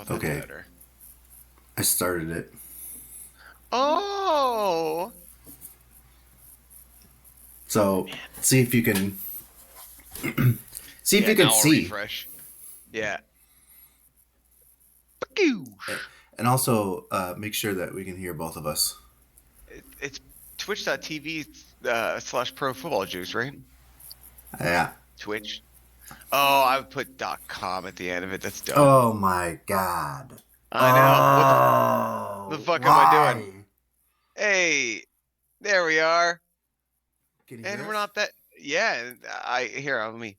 That's Okay, better. I started it. Oh So man. see if you can see if Yeah, you can now I'll see, refresh. Yeah. Bakoosh. and also make sure that we can hear both of us. It's twitch.tv slash pro football juice, right? Yeah. Twitch. Oh, I would put .com at the end of it. That's dumb. Oh my God. I know. What the Oh, fuck am I doing? why? Hey, there we are. Can you hear And we're us? not that. Yeah, I here. Let me.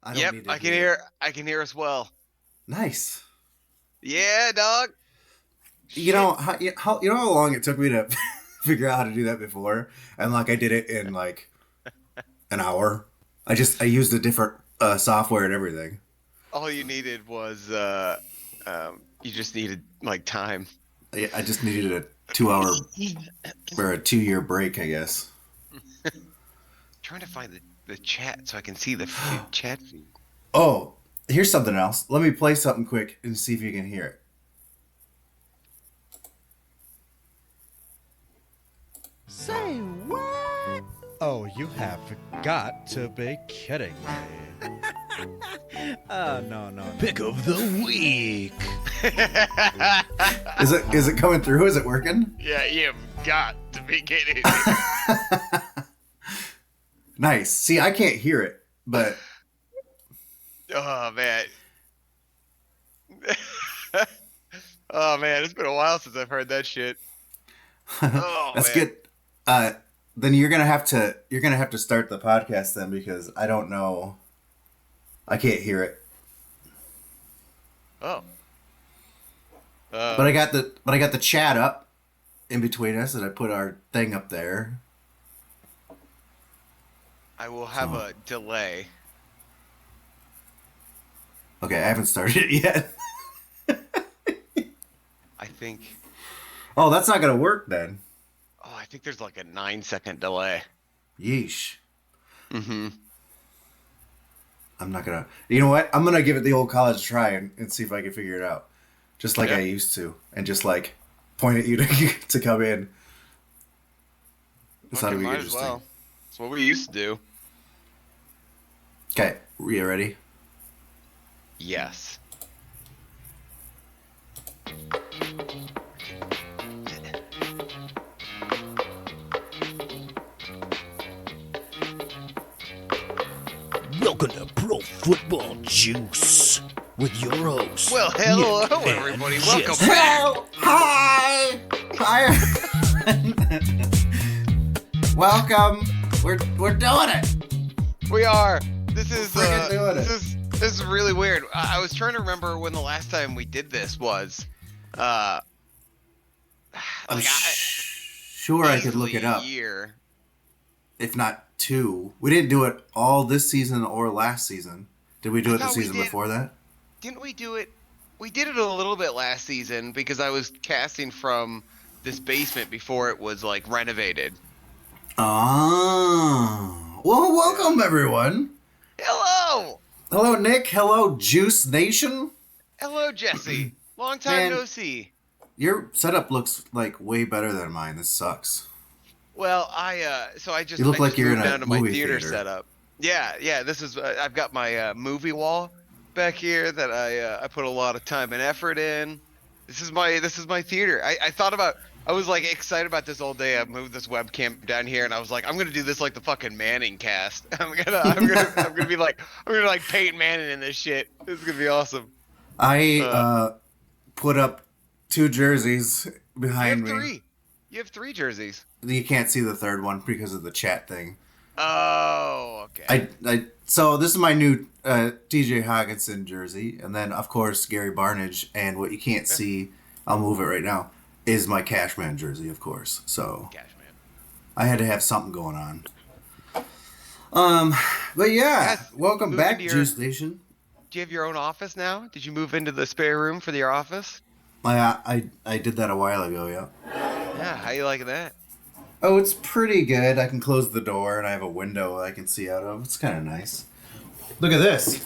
I don't Yep, need to I can hear it. hear. I can hear us well. Nice. Yeah, dog. You Shit. know how long it took me to figure out how to do that before, and like I did it in like an hour. I used a different software and everything. All you needed was you just needed like time. I just needed a 2 hour or a 2 year break, I guess. Trying to find the chat so I can see the freaking chat feed. Oh, here's something else. Let me play something quick and see if you can hear it. Say what? Oh, you have got to be kidding me. No. Pick of the week. Is it coming through? Is it working? Yeah, you've got to be kidding. Nice. See, I can't hear it, but Oh man. Oh man, it's been a while since I've heard that shit. Oh that's man. good. Uh, then you're gonna have to start the podcast then because I don't know. I can't hear it. Oh. But I got the chat up in between us, and I put our thing up there. I will have So a delay. okay, I haven't started it yet. I think. Oh, that's not gonna work then. Oh, I think there's like a 9 second delay. Yeesh. Mm-hmm. I'm not gonna. You know what? I'm gonna give it the old college try and see if I can figure it out, just like I Yeah. used to, and just like point at you to to come in. This ought to Fucking be might as interesting. well. That's what we used to do. Okay, you ready? Yes. Welcome to Pro Football Juice with your host. Well, hello, Nick and everybody. Welcome Jesse. back. Hello, hi, hi. Welcome. We're doing it. We are. This is Freaking doing it. this is really weird. I was trying to remember when the last time we did this was. Uh, I'm like sure I could look easily it up. a year. If not two. We didn't do it all this season or last season. Did we do I it the thought we season did. before that? Didn't we do it? We did it a little bit last season because I was casting from this basement before it was like renovated. Oh. Well, welcome everyone. Hello, Hello, Nick. Hello, Juice Nation. hello, Jesse. Long time Man. no see. Your setup looks like way better than mine. This sucks. Well, so I You look I like just you're in moved a down to my movie theater theater. setup. Yeah. This is I've got my movie wall back here that I put a lot of time and effort in. This is my theater. I thought about. I was like excited about this all day. I moved this webcam down here, and I was like, I'm gonna do this like the fucking Manning cast. I'm gonna be like Peyton Manning in this shit. This is gonna be awesome. I Uh, put up two jerseys you have behind me. three. You have three jerseys. You can't see the third one because of the chat thing. Oh, okay. So this is my new TJ Hawkinson jersey, and then of course Gary Barnage. And what you can't see, I'll move it right now, is my Cashman jersey, of course. So Gosh, man. I had to have something going on. But yeah, Yes, welcome moved back, into your- Juice Nation. Do you have your own office now? Did you move into the spare room for your office? I did that a while ago, yeah. Yeah, how you like that? Oh, it's pretty good. I can close the door, and I have a window I can see out of. It's kind of nice. Look at this.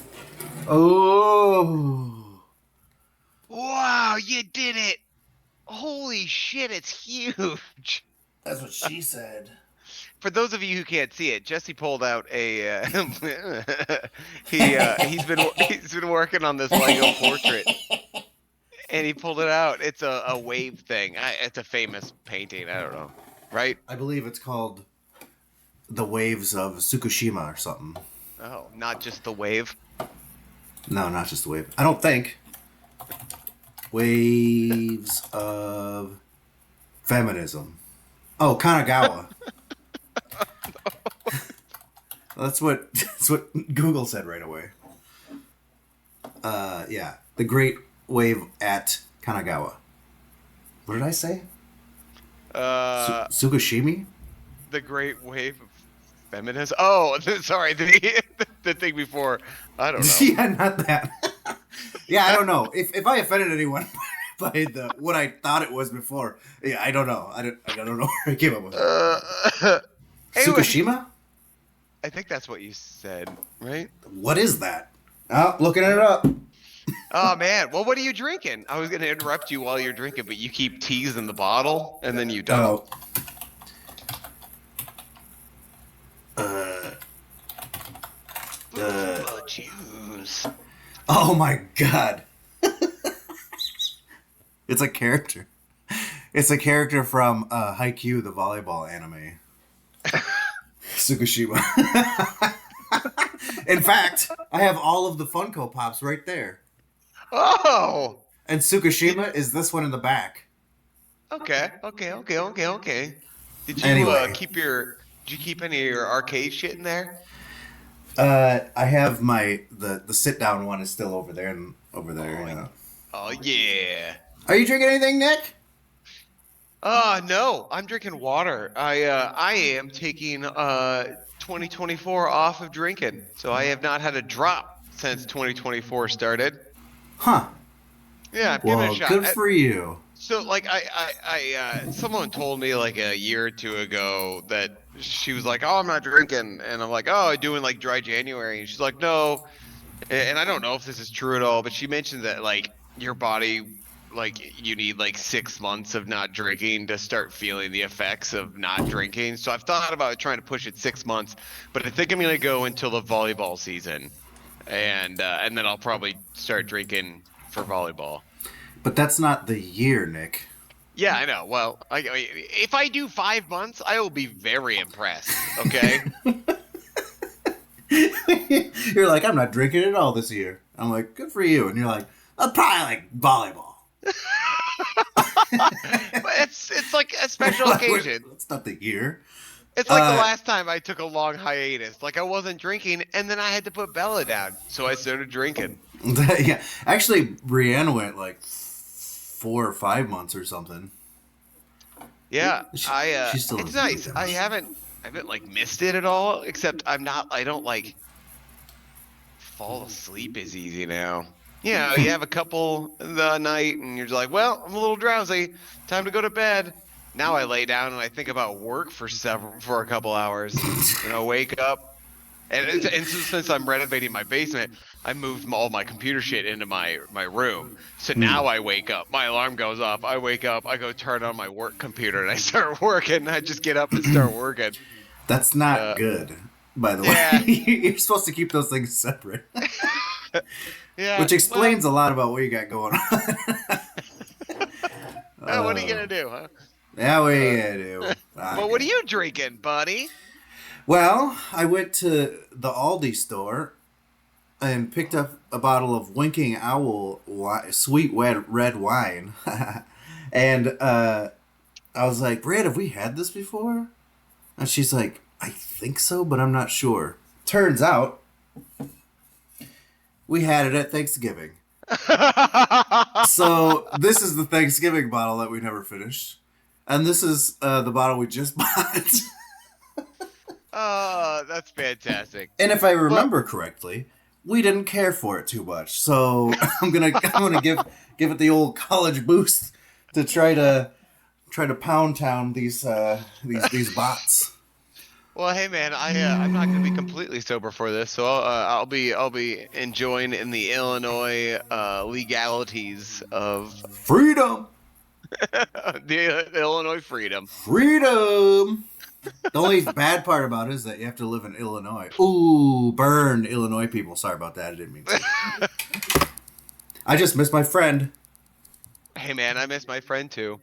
Oh. you did it! Holy shit, it's huge. That's what she said. For those of you who can't see it, Jesse pulled out a. He's been working on this Lego portrait, and he pulled it out. It's a wave thing. It's a famous painting. I don't know, right? I believe it's called The Waves of Tsukushima or something. Oh, not just the wave. No, not just the wave. I don't think. Waves of Feminism. Oh, Kanagawa. That's what Google said right away. Yeah, the Great Wave at Kanagawa. What did I say? Tsukushima? The Great Wave of Feminism. Oh, sorry, the thing before. I don't know. Yeah, not that. Yeah, I don't know. If I offended anyone by what I thought it was before, yeah, I don't know. I don't know where I came up with it. Anyway, Tsukushima? I think that's what you said, right? What is that? Oh, looking it up. Oh man, well, what are you drinking? I was gonna interrupt you while you're drinking, but you keep teasing the bottle, and then you don't. Juice. Oh my god. It's a character. It's a character from Haikyuu, the volleyball anime. Tsukushima. In fact, I have all of the Funko Pops right there. Oh! And Tsukushima is this one in the back. Okay. Did you Anyway. Did you keep any of your arcade shit in there? I have the sit down one is still over there and over there. Yeah. Oh yeah. Are you drinking anything, Nick? No, I'm drinking water. I am taking 2024 off of drinking, so I have not had a drop since 2024 started. Huh. Yeah, I'm giving it Well, a shot. good for you. So like someone told me like a year or two ago that she was like, "Oh, I'm not drinking," and I'm like, "Oh, I'm doing like dry January," and she's like, "No," and I don't know if this is true at all, but she mentioned that like your body, like you need like 6 months of not drinking to start feeling the effects of not drinking. So I've thought about trying to push it 6 months, but I think I'm gonna go until the volleyball season, and then I'll probably start drinking for volleyball. But that's not the year, Nick. Yeah, I know. Well, if I do 5 months, I will be very impressed. Okay. You're like, I'm not drinking at all this year. I'm like, good for you. And you're like, I'll probably like volleyball. But it's like a special occasion. It's not the year. It's like the last time I took a long hiatus. Like I wasn't drinking, and then I had to put Bella down, so I started drinking. Yeah, actually, Brienne went like 4 or 5 months or something. Yeah, She's still it's nice. I haven't like missed it at all, except I don't like fall asleep as easy now. You know, you have a couple the night, and you're just like, well, I'm a little drowsy. Time to go to bed. Now I lay down and I think about work for a couple hours. You know, wake up, and since I'm renovating my basement, I moved all my computer shit into my room. So now I wake up, my alarm goes off. I wake up, I go turn on my work computer, and I start working. I just get up and start working. That's not good, by the yeah. way. You're supposed to keep those things separate. Yeah. Which explains a lot about what you got going on. What are you gonna do, huh? Yeah, what are you gonna do? Well, what are you drinking, buddy? Well, I went to the Aldi store and picked up a bottle of Winking Owl sweet red wine. And I was like, Brad, have we had this before? And she's like, I think so, but I'm not sure. Turns out, we had it at Thanksgiving. So this is the Thanksgiving bottle that we never finished. And this is the bottle we just bought. Oh, that's fantastic. And if I remember correctly, we didn't care for it too much. So I'm gonna give it the old college boost to try to pound town these bots. Well, hey man, I'm not gonna be completely sober for this, so I'll be enjoying in the Illinois legalities of Freedom. the Illinois freedom. Freedom. The only bad part about it is that you have to live in Illinois. Ooh, burn Illinois people. Sorry about that. I didn't mean to. I just missed my friend. Hey man, I miss my friend too.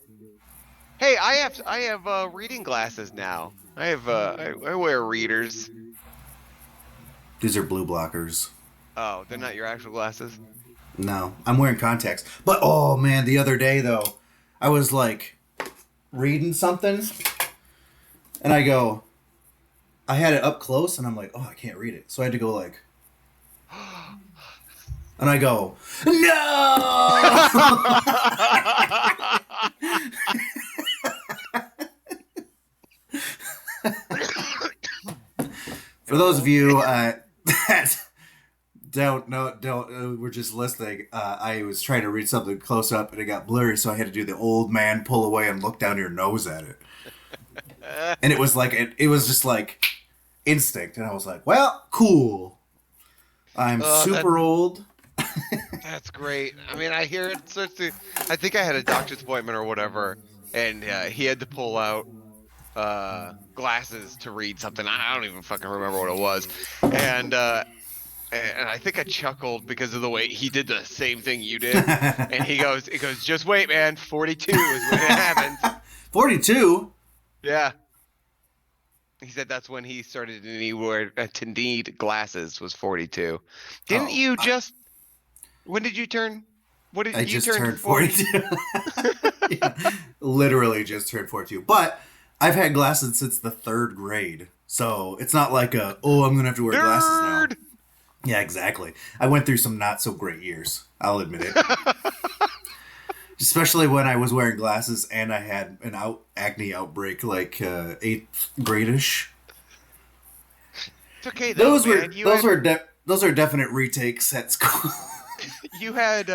Hey, I have reading glasses now. I wear readers. These are blue blockers. Oh, they're not your actual glasses? No, I'm wearing contacts. But oh man, the other day though, I was like reading something and I had it up close and I'm like, oh, I can't read it. So I had to go like, and I go, no! For those of you that don't know, we're just listening. I was trying to read something close up and it got blurry, so I had to do the old man pull away and look down your nose at it. And it was like it was just like instinct, and I was like, "Well, cool. I'm super old." That's great. I mean, I hear it starts to. I think I had a doctor's appointment or whatever, and he had to pull out glasses to read something. I don't even fucking remember what it was, and I think I chuckled because of the way he did the same thing you did. And he goes, just wait, man. 42 is when it happens. 42. Yeah. He said that's when he started to need glasses was 42. Didn't you just? When did you turn? What did I you just turn turned 42. Yeah, literally just turned 42. But I've had glasses since the 3rd grade, so it's not like I'm gonna have to wear glasses now. Yeah, exactly. I went through some not so great years. I'll admit it. Especially when I was wearing glasses and I had an acne outbreak like 8th grade-ish. It's okay though, those are definite retakes at school. You had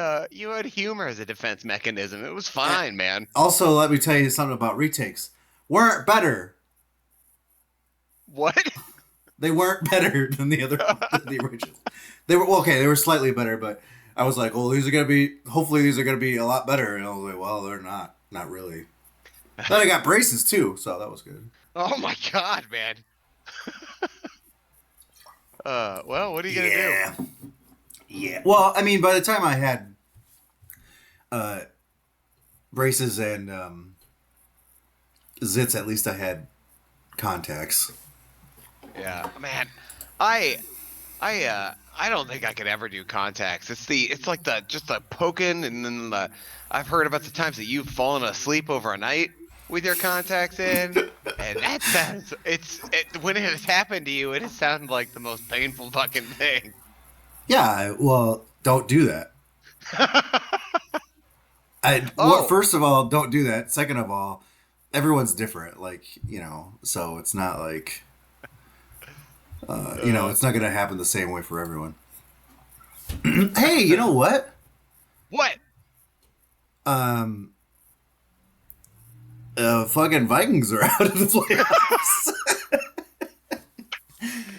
humor as a defense mechanism. It was fine, man. Also, let me tell you something about retakes. Weren't better. What? They weren't better than the originals. They were okay. They were slightly better, but I was like, "Oh, hopefully these are gonna be a lot better." And I was like, "Well, they're not really." Then I got braces too, so that was good. Oh my god, man. Well, what are you gonna do? Yeah. Well, I mean, by the time I had braces and zits, at least I had contacts. Yeah, man. I don't think I could ever do contacts. It's like just the poking, and then I've heard about the times that you've fallen asleep overnight with your contacts in, and that sounds when it has happened to you, it has sounded like the most painful fucking thing. Yeah, well, don't do that. First of all, don't do that. Second of all, everyone's different. Like, so it's not like, it's not going to happen the same way for everyone. Hey, you know what? What? Fucking Vikings are out of the playoffs.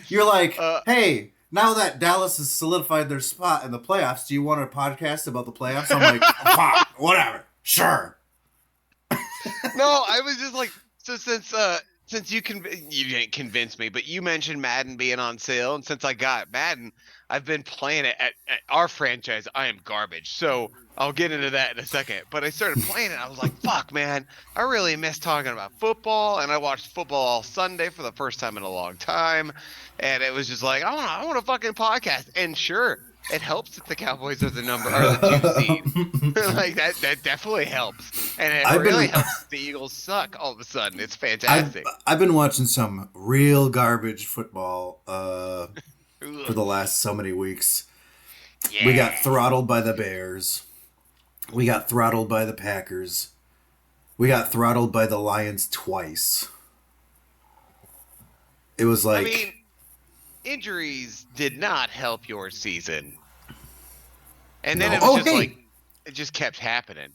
You're like, hey, now that Dallas has solidified their spot in the playoffs, do you want a podcast about the playoffs? I'm like, fuck, whatever, sure. No, I was just like, so since you didn't convince me, but you mentioned Madden being on sale, and since I got Madden, I've been playing it at our franchise. I am garbage, so I'll get into that in a second. But I started playing it. I was like, fuck, man, I really miss talking about football, and I watched football all Sunday for the first time in a long time, and it was just like, I want a fucking podcast. And sure, it helps that the Cowboys are the 2 seed. Like that definitely helps, and it really helps that the Eagles suck all of a sudden. It's fantastic. I've been watching some real garbage football for the last so many weeks. Yeah. We got throttled by the Bears. We got throttled by the Packers. We got throttled by the Lions twice. It was like, I mean, injuries did not help your season. And then it was it just kept happening.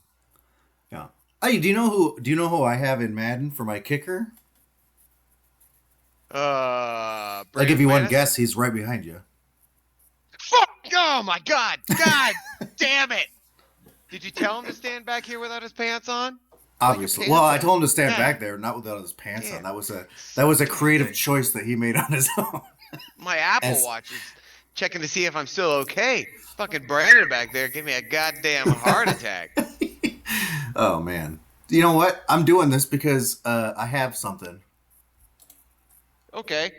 Yeah. Hey, do you know who I have in Madden for my kicker? I'll Brandon give you one McManus? guess. He's right behind you. Fuck! Oh my god! God damn it! Did you tell him to stand back here without his pants on? Obviously. pants Well, I on. told him to stand God back there, not without his pants on. damn. That was a creative choice that he made on his own. My Apple As- Watch is checking to see if I'm still okay. Fucking Brandon back there gave me a goddamn heart attack. Oh man. You know what? I'm doing this because I have something. Okay.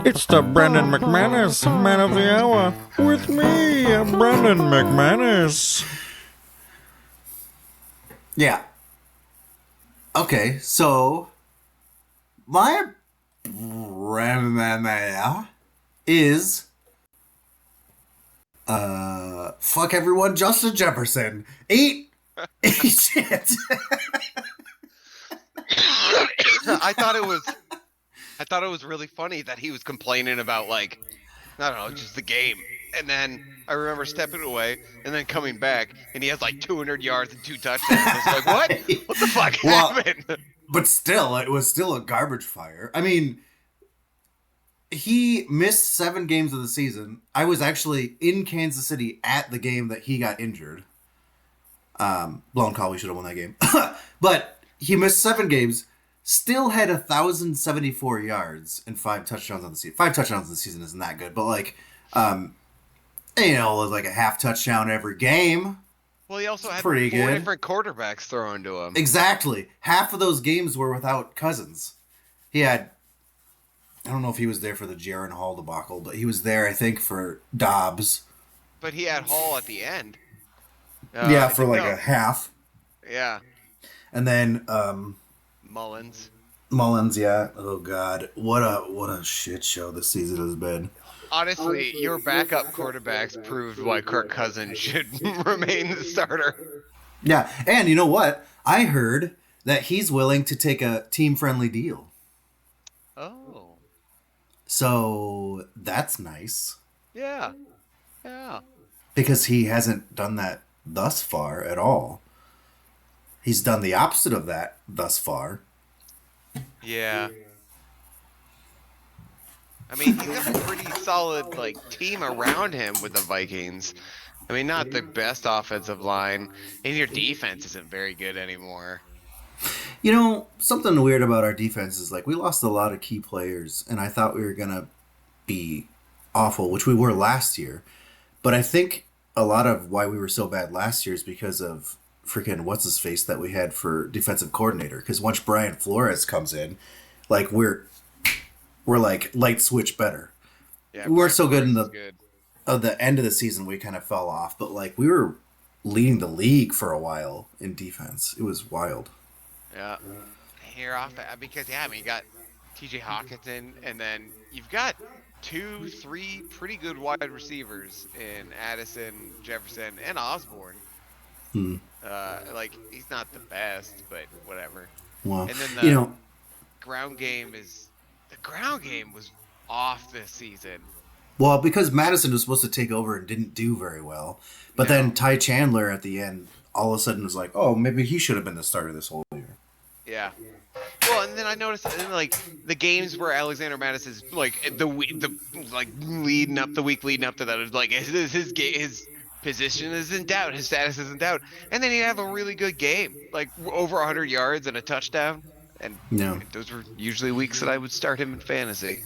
It's the Brendan McManus Man of the Hour with me, Brendan McManus. Yeah. Okay, so my remember is fuck everyone, Justin Jefferson. Eat shit. I thought it was really funny that he was complaining about like, I don't know, just the game. And then I remember stepping away and then coming back and he has like 200 yards and 2 touchdowns. I was like, what? What the fuck Well, happened? But still, it was still a garbage fire. I mean, he missed 7 games of the season. I was actually in Kansas City at the game that he got injured. Blown call, we should have won that game. But he missed 7 games, still had 1,074 yards and 5 touchdowns on the season. 5 touchdowns in the season isn't that good, but like, like a half touchdown every game. Well, he also had 4 pretty good. different quarterbacks thrown to him. Exactly. Half of those games were without Cousins. He had, I don't know if he was there for the Jaron Hall debacle, but he was there, I think, for Dobbs. But he had Hall at the end. Yeah, for like no. a half. Yeah. And then Mullins. yeah. Oh God, what a shit show this season has been. Honestly, your backup quarterbacks proved why Kirk Cousins should remain the starter. Yeah, and you know what? I heard that he's willing to take a team-friendly deal. Oh. So that's nice. Yeah. Yeah. Because he hasn't done that thus far at all. He's done the opposite of that thus far. Yeah. I mean, he's got a pretty solid like team around him with the Vikings. I mean, not the best offensive line, and your defense isn't very good anymore. You know, something weird about our defense is like we lost a lot of key players, and I thought we were gonna be awful, which we were last year. But I think a lot of why we were so bad last year is because of freaking what's his face that we had for defensive coordinator. Because once Brian Flores comes in, like we're like light switch better. Yeah, We weren't so good in Flores the- is good. At the end of the season, we kind of fell off, but like we were leading the league for a while in defense. It was wild. Yeah. Here off because I mean you got TJ Hawkinson and then you've got 2-3 pretty good wide receivers in Addison, Jefferson, and Osborne. Hmm. Like he's not the best, but whatever. Well, And then the you know, ground game was off this season. well, because Madison was supposed to take over and didn't do very well, but No. then Ty Chandler at the end all of a sudden was like, "Oh, maybe he should have been the starter this whole year." Yeah. Well, and then I noticed like the games where Alexander Madison's like the week leading up to that is like his position is in doubt, his status is in doubt, and then he'd have a really good game, like over 100 yards and a touchdown, and No. those were usually weeks that I would start him in fantasy.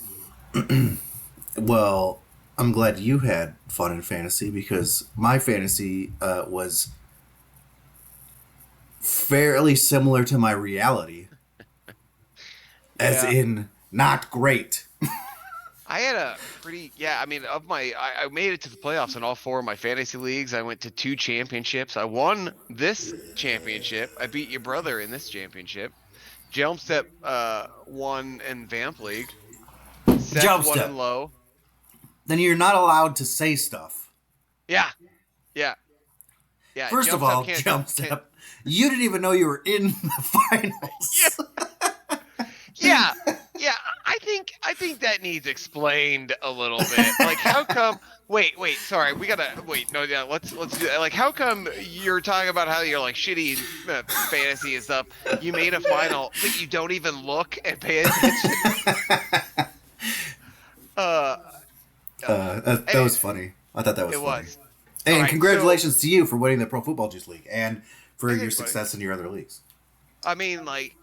Well, I'm glad you had fun in fantasy because my fantasy was fairly similar to my reality, as Yeah. in not great. I had a pretty I mean I made it to the playoffs in all 4 of my fantasy leagues. I went to 2 championships. I won this championship. I beat your brother in this championship. Jumpstep won in Vamp League. Seth won Jumpstep. in low. Then you're not allowed to say stuff. Yeah. First of Jumpstep all, can't- Jumpstep, you didn't even know you were in the finals. Yeah. Yeah, I think that needs explained a little bit. Like, how come? Wait, sorry, we gotta wait. No, yeah, let's do that. Like, how come you're talking about how you're like shitty fantasy and stuff? You made a final, but you don't even look and pay attention. That was funny. I thought that was It funny. was. And Alright, congratulations to you for winning the Pro Football Juice League and for Thanks, your buddy. success in your other leagues. I mean, like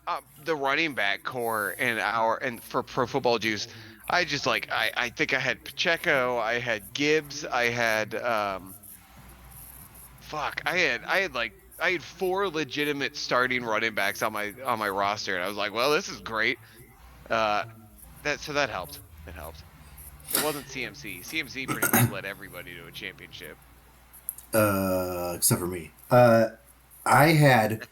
the running back core and for Pro Football Juice, I just like I think I had Pacheco, I had Gibbs, I had I had 4 legitimate starting running backs on my roster, and I was like, well, this is great. That helped. It helped. It wasn't CMC. CMC pretty much led everybody to a championship. Except for me. I had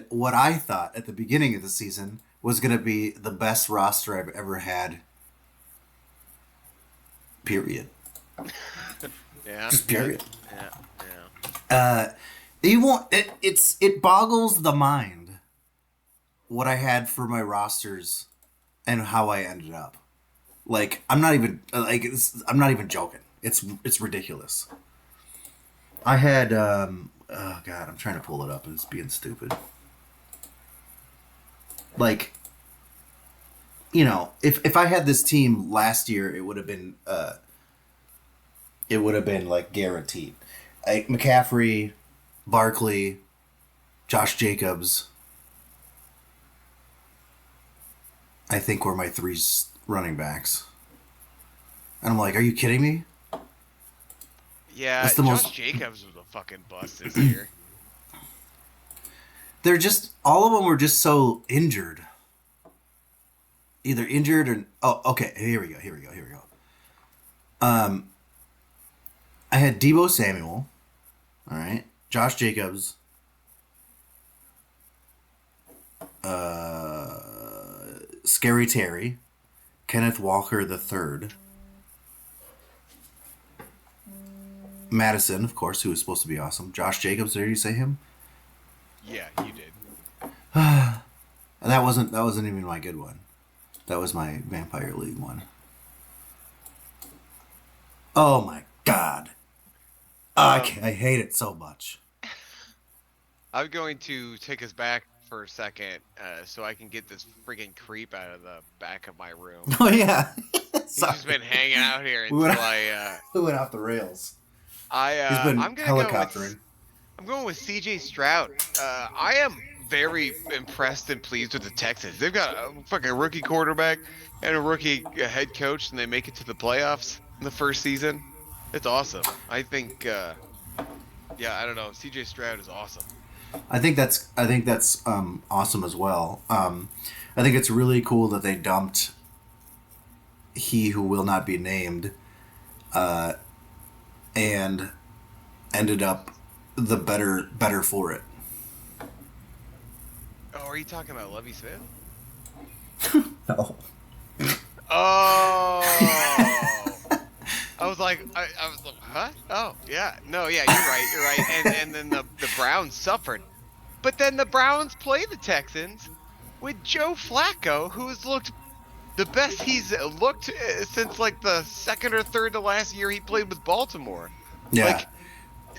what I thought at the beginning of the season was going to be the best roster I've ever had. Period. Yeah. Just period. Yeah. You won't. It boggles the mind what I had for my rosters and how I ended up. Like, I'm not even joking. It's ridiculous. I had oh god, I'm trying to pull it up and it's being stupid. Like, you know, if I had this team last year, it would have been like guaranteed. McCaffrey, Barkley, Josh Jacobs, I think were my 3 running backs. And I'm like, are you kidding me? Yeah, That's the Josh Jacobs was a fucking bust this year. They're just, all of them were just so injured. Either injured or, oh, okay, here we go. I had Deebo Samuel, all right, Josh Jacobs, Scary Terry, Kenneth Walker III, Madison, of course, who was supposed to be awesome. Josh Jacobs, did you say him? Yeah, you did. That wasn't even my good one. That was my Vampire League one. Oh my god. I hate it so much. I'm going to take us back for a second so I can get this freaking creep out of the back of my room. Oh yeah. He's just been hanging out here until We went off the rails. He's been I'm gonna helicoptering. I'm going with CJ Stroud. I am very impressed and pleased with the Texans. They've got a fucking rookie quarterback and a rookie head coach, and they make it to the playoffs in the first season. It's awesome. I think, I don't know. CJ Stroud is awesome. I think that's awesome as well. I think it's really cool that they dumped he who will not be named, and ended up the better for it. Oh, are you talking about Lovie Smith? No. Oh. I was like, huh? Oh, yeah. No, yeah, you're right. And then the Browns suffered. But then the Browns play the Texans with Joe Flacco, who's looked the best he's looked since like the second or third to last year he played with Baltimore. Yeah. Like,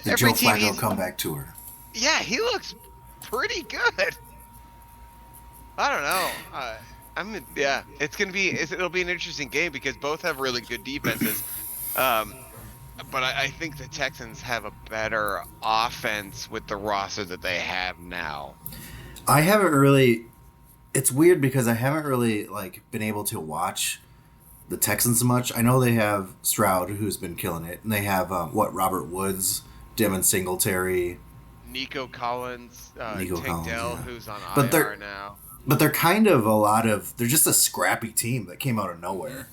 The Joe Flacco comeback tour. Yeah, he looks pretty good. I don't know. It'll be an interesting game because both have really good defenses. But I think the Texans have a better offense with the roster that they have now. I haven't really. It's weird because I haven't really been able to watch the Texans much. I know they have Stroud, who's been killing it, and they have Robert Woods, Devin Singletary, Nico Collins, Tank Collins, Dell, yeah. who's on But IR now. But they're kind of they're just a scrappy team that came out of nowhere,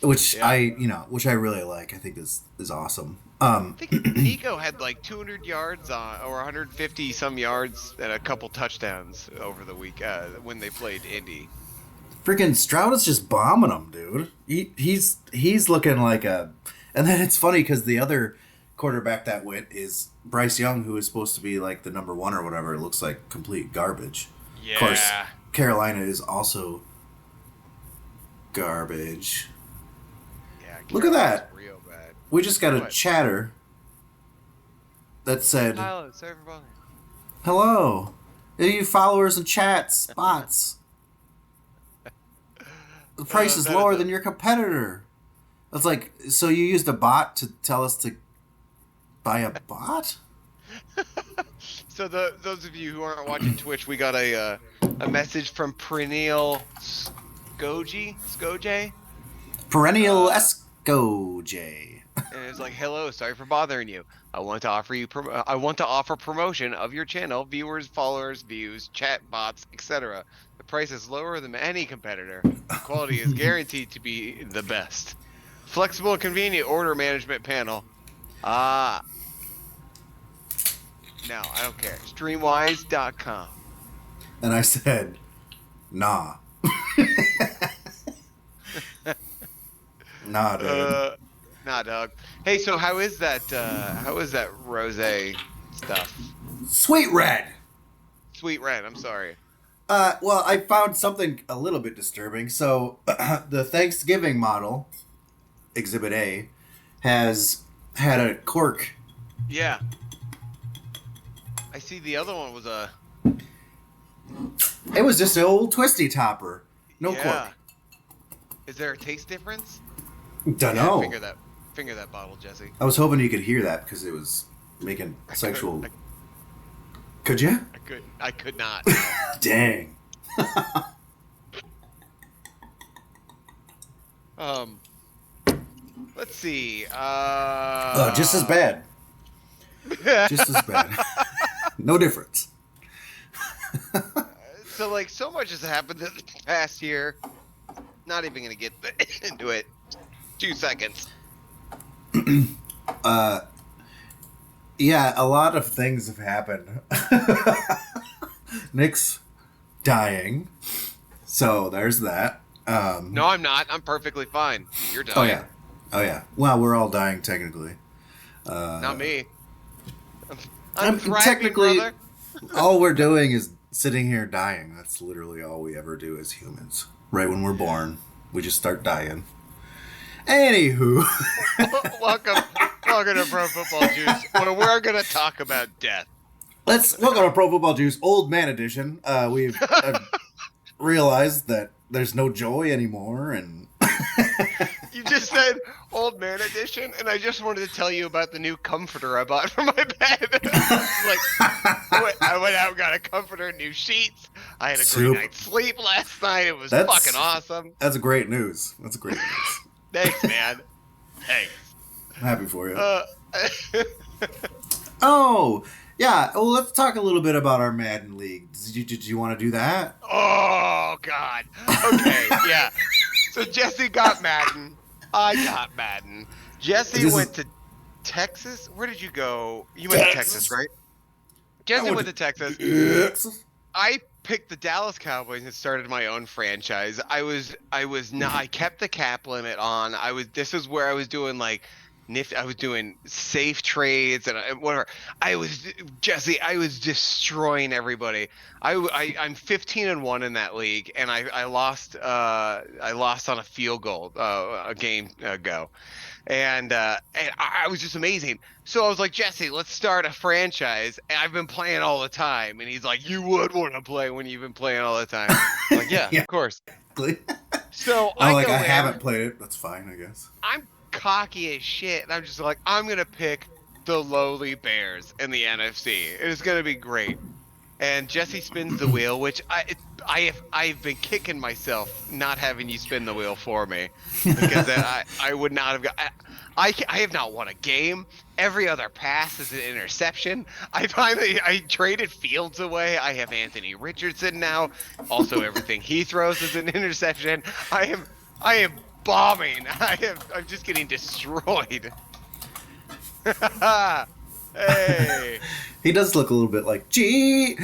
which I really like. I think is awesome. I think Nico had like 200 yards or 150 some yards and a couple touchdowns over the week when they played Indy. Freaking Stroud is just bombing them, dude. He's looking like a. And then it's funny because the other quarterback that went is Bryce Young, who is supposed to be like the number 1 or whatever. It looks like complete garbage. Yeah. Of course, Carolina is also garbage. Yeah. Look at that. Real bad. We just got a What? chatter that said, Hello, sorry for bothering. "Hello, you followers and chats, bots. The price is that lower is a- than your competitor." It's like, so you used a bot to tell us to buy a bot? So those of you who aren't watching Twitch, we got a message from Perennial Skoje, Perennial Escoj. and it's like, "Hello, sorry for bothering you. I want to offer promotion of your channel, viewers, followers, views, chat bots, etc. The price is lower than any competitor. Quality is guaranteed to be the best. Flexible and convenient order management panel. Ah. No, I don't care. Streamwise.com. And I said, nah. Nah, dude. Nah, dog. Hey, so how is that rose stuff? Sweet Red. Sweet Red, I'm sorry. Well, I found something a little bit disturbing. So, the Thanksgiving model, Exhibit A, has had a cork. Yeah. I see the other one was a... It was just an old twisty topper. No cork. Is there a taste difference? Dunno. Finger that bottle, Jesse. I was hoping you could hear that because it was making sexual... Could you? I could not. Dang. Let's see. Just as bad. Just as bad. No difference. So, like, so much has happened this past year. Not even gonna get into it. 2 seconds. Yeah, a lot of things have happened. Nick's dying. So there's that. No, I'm not. I'm perfectly fine. You're dying. Oh yeah. Well, we're all dying technically. Not me. I'm thriving, technically brother. all we're doing is sitting here dying. That's literally all we ever do as humans. Right when we're born, we just start dying. Anywho, welcome to Pro Football Juice, where we're gonna talk about death. welcome to Pro Football Juice Old Man Edition. We've realized that there's no joy anymore, and You just said Old Man Edition, and I just wanted to tell you about the new comforter I bought for my bed. I went out and got a comforter, new sheets. I had a great night's sleep last night. It was fucking awesome. That's great news. Thanks, man. Thanks. I'm happy for you. Uh, Oh, yeah. Well, let's talk a little bit about our Madden League. Did you want to do that? oh, God. Okay, yeah. So Jesse got Madden. I got Madden. Jesse went to Texas. Where did you go? You went to Texas, right? Jesse went to Texas. Texas. I picked the Dallas Cowboys and started my own franchise. I kept the cap limit on. This is where I was doing like I was doing safe trades and whatever. I was destroying everybody. I'm 15-1 in that league, and I lost on a field goal a game ago, and I was just amazing. So I was like, Jesse, let's start a franchise. And I've been playing all the time, and he's like, you would want to play when you've been playing all the time. I'm like, yeah, of course. So I haven't played it. That's fine, I guess. I'm cocky as shit, and I'm just like, I'm gonna pick the lowly Bears in the NFC. It's gonna be great. And Jesse spins the wheel, which I've been kicking myself not having you spin the wheel for me, because then I would not have got. I have not won a game. Every other pass is an interception. I traded Fields away. I have Anthony Richardson now. Also, everything he throws is an interception. I am bombing. I'm just getting destroyed. Hey. He does look a little bit like He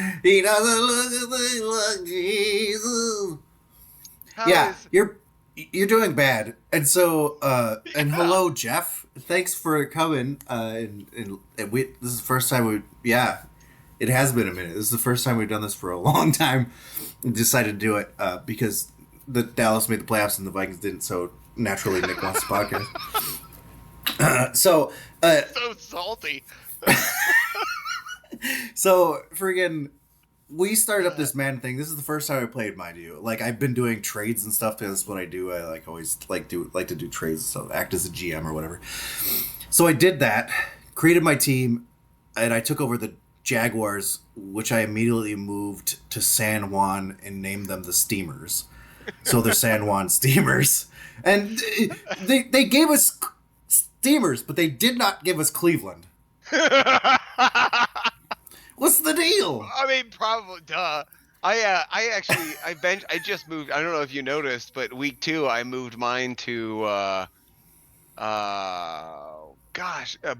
doesn't look like Jesus. You're doing bad. And so and hello, Jeff. Thanks for coming. And this is the first time it has been a minute. This is the first time we've done this for a long time. We decided to do it because the Dallas made the playoffs and the Vikings didn't, so naturally Nick wants the podcast. So salty. friggin', we started up this Madden thing. This is the first time I played, mind you. Like, I've been doing trades and stuff. That's what I do. I always like to do trades and stuff, act as a GM or whatever. So I did that, created my team, and I took over the Jaguars, which I immediately moved to San Juan and named them the Steamers. So they're San Juan Steamers. And they gave us Steamers, but they did not give us Cleveland. What's the deal? I mean, probably, duh. I just moved. I don't know if you noticed, but week 2 I moved mine to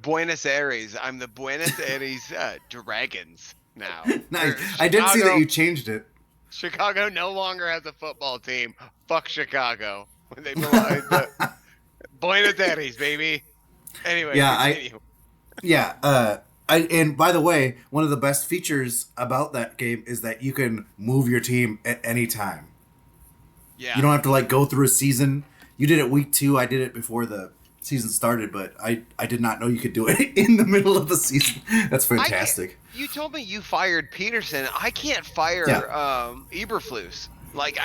Buenos Aires. I'm the Buenos Aires Dragons now. Nice. I did see that you changed it. Chicago no longer has a football team. Fuck Chicago. When they belong to Buenos Aires, baby. Anyway, continue. And by the way, one of the best features about that game is that you can move your team at any time. Yeah. You don't have to like go through a season. You did it week 2. I did it before the season started, but I did not know you could do it in the middle of the season. That's fantastic. You told me you fired Peterson. I can't fire Eberflus. Like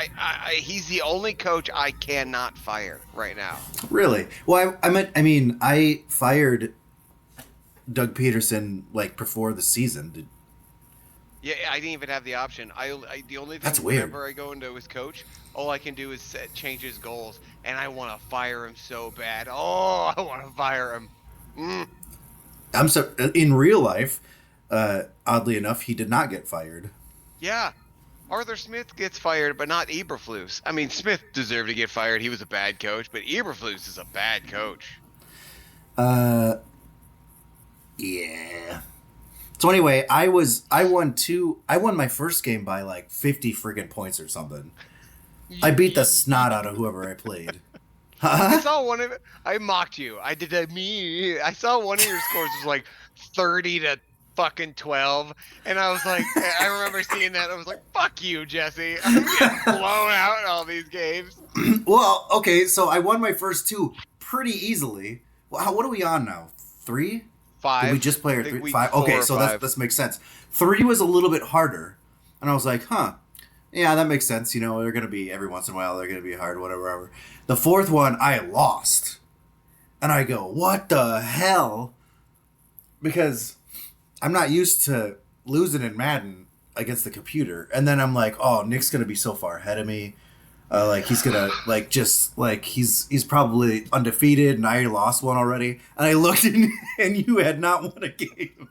he's the only coach I cannot fire right now. Really? Well, I fired Doug Peterson like before the season. Yeah, I didn't even have the option. The only thing That's weird. Whenever I go into his coach, all I can do is change his goals, and I want to fire him so bad. Oh, I want to fire him. In real life, oddly enough, he did not get fired. Yeah. Arthur Smith gets fired, but not Eberflus. I mean, Smith deserved to get fired. He was a bad coach, but Eberflus is a bad coach. Yeah. So anyway, I won my first game by like 50 friggin' points or something. I beat the snot out of whoever I played. I saw one of it. I mocked you. I did I saw one of your scores was like 30 to fucking 12, and I was like, I remember seeing that. I was like, fuck you, Jesse. I'm getting blown out in all these games. Well, okay, so I won my first 2 pretty easily. Well, what are we on now? 3? 5. Did we just play our 3? 5? Okay, so this makes sense. 3 was a little bit harder, and I was like, yeah, that makes sense. You know, they're going to be, every once in a while, they're going to be hard, whatever. The 4th one, I lost. And I go, what the hell? Because I'm not used to losing in Madden against the computer. And then I'm like, oh, Nick's going to be so far ahead of me. He's going to, he's probably undefeated, and I lost one already. And I looked and you had not won a game.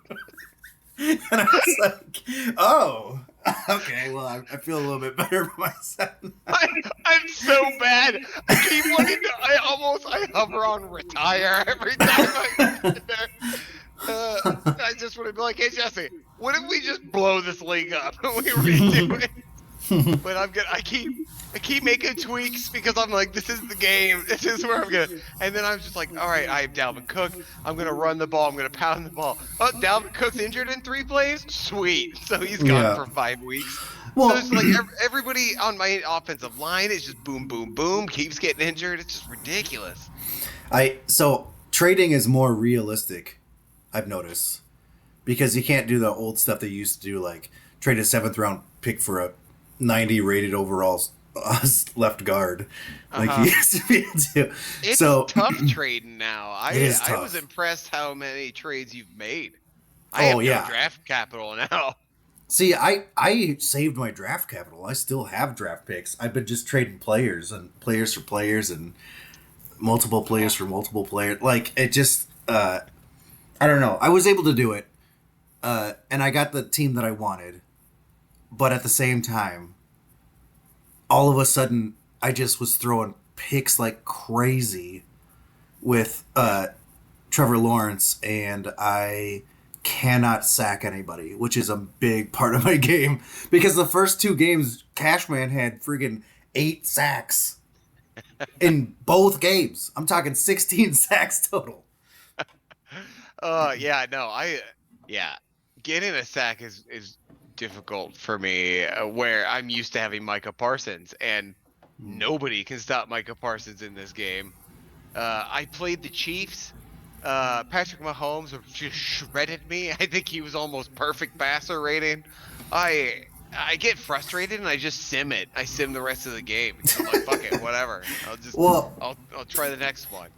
And I was like, oh, okay, well, I feel a little bit better for myself. I'm so bad. I keep wanting to, I hover on retire every time I get there. I just want to be like, hey, Jesse, what if we just blow this league up and we redo it? But I keep making tweaks because I'm like, this is the game. This is where I'm gonna. And then I'm just like, all right, I have Dalvin Cook. I'm gonna run the ball. I'm gonna pound the ball. Oh, Dalvin Cook's injured in 3 plays. Sweet. So he's gone for 5 weeks. Well, so it's like everybody on my offensive line is just boom, boom, boom. Keeps getting injured. It's just ridiculous. So trading is more realistic, I've noticed, because you can't do the old stuff they used to do, like trade a 7th round pick for a 90 rated overall left guard, like you used to be able to. It's tough trading now. I was impressed how many trades you've made. I have no draft capital now. See, I saved my draft capital. I still have draft picks. I've been just trading players and players for players and multiple players for multiple players. Like, it just, I don't know. I was able to do it, and I got the team that I wanted. But at the same time, all of a sudden, I just was throwing picks like crazy with Trevor Lawrence, and I cannot sack anybody, which is a big part of my game. Because the first 2 games, Cashman had friggin' 8 sacks in both games. I'm talking 16 sacks total. Getting a sack is difficult for me, where I'm used to having Micah Parsons, and Nobody can stop Micah Parsons in this game. I played the Chiefs. Patrick Mahomes just shredded me. I think he was almost perfect passer rating. I get frustrated and I just sim it. I sim the rest of the game. I'm like, fuck it, whatever. I'll try the next one.